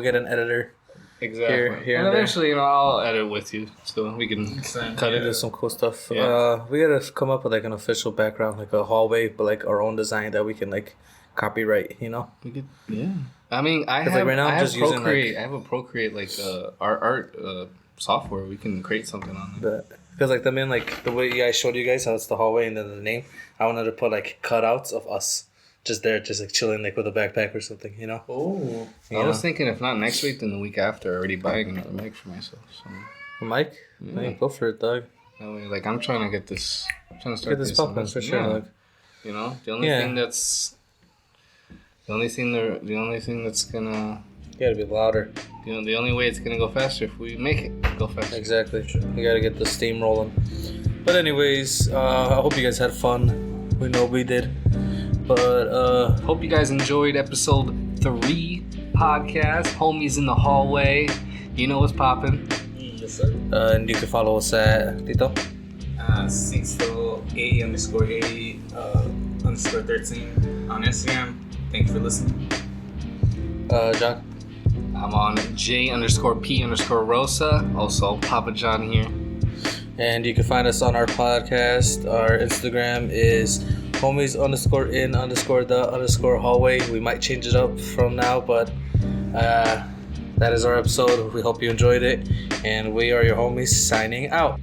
get an editor. Exactly. here and and there. eventually, I'll edit with you, so we can cut Do it. some cool stuff. Yeah. We gotta come up with like an official background, like a hallway, but like our own design that we can like copyright. You know. We could, yeah. I mean, I 'Cause, have, like, right now I'm I have just using, Procreate. like- I have a Procreate art software. We can create something on it. But because like the way I showed you guys how it's the hallway and then the name, I wanted to put like cutouts of us just there, just like chilling like with a backpack or something, you know. Oh. I was thinking if not next week, then the week after. Already buying another mic for myself. So Mike, hey, go for it, dog. that way, like I'm trying to get this. I'm trying to start Get this popping for sure, yeah. dog. The only Yeah. thing that's the only thing that's gonna You gotta be louder. the only way it's gonna go faster if we make it go faster. Exactly. You gotta get the steam rolling. But anyways, I hope you guys had fun. We know we did. But Hope you guys enjoyed episode 3 podcast. Homies in the hallway. You know what's popping. Yes, sir. and you can follow us at Tito. Sixto A_A_13 on Instagram. Thanks for listening. John. I'm on J_P_Rosa. Also Papa John here. And you can find us on our podcast. Our Instagram is homies_in_the_hallway. We might change it up from now, but that is our episode. We hope you enjoyed it. And we are your homies signing out.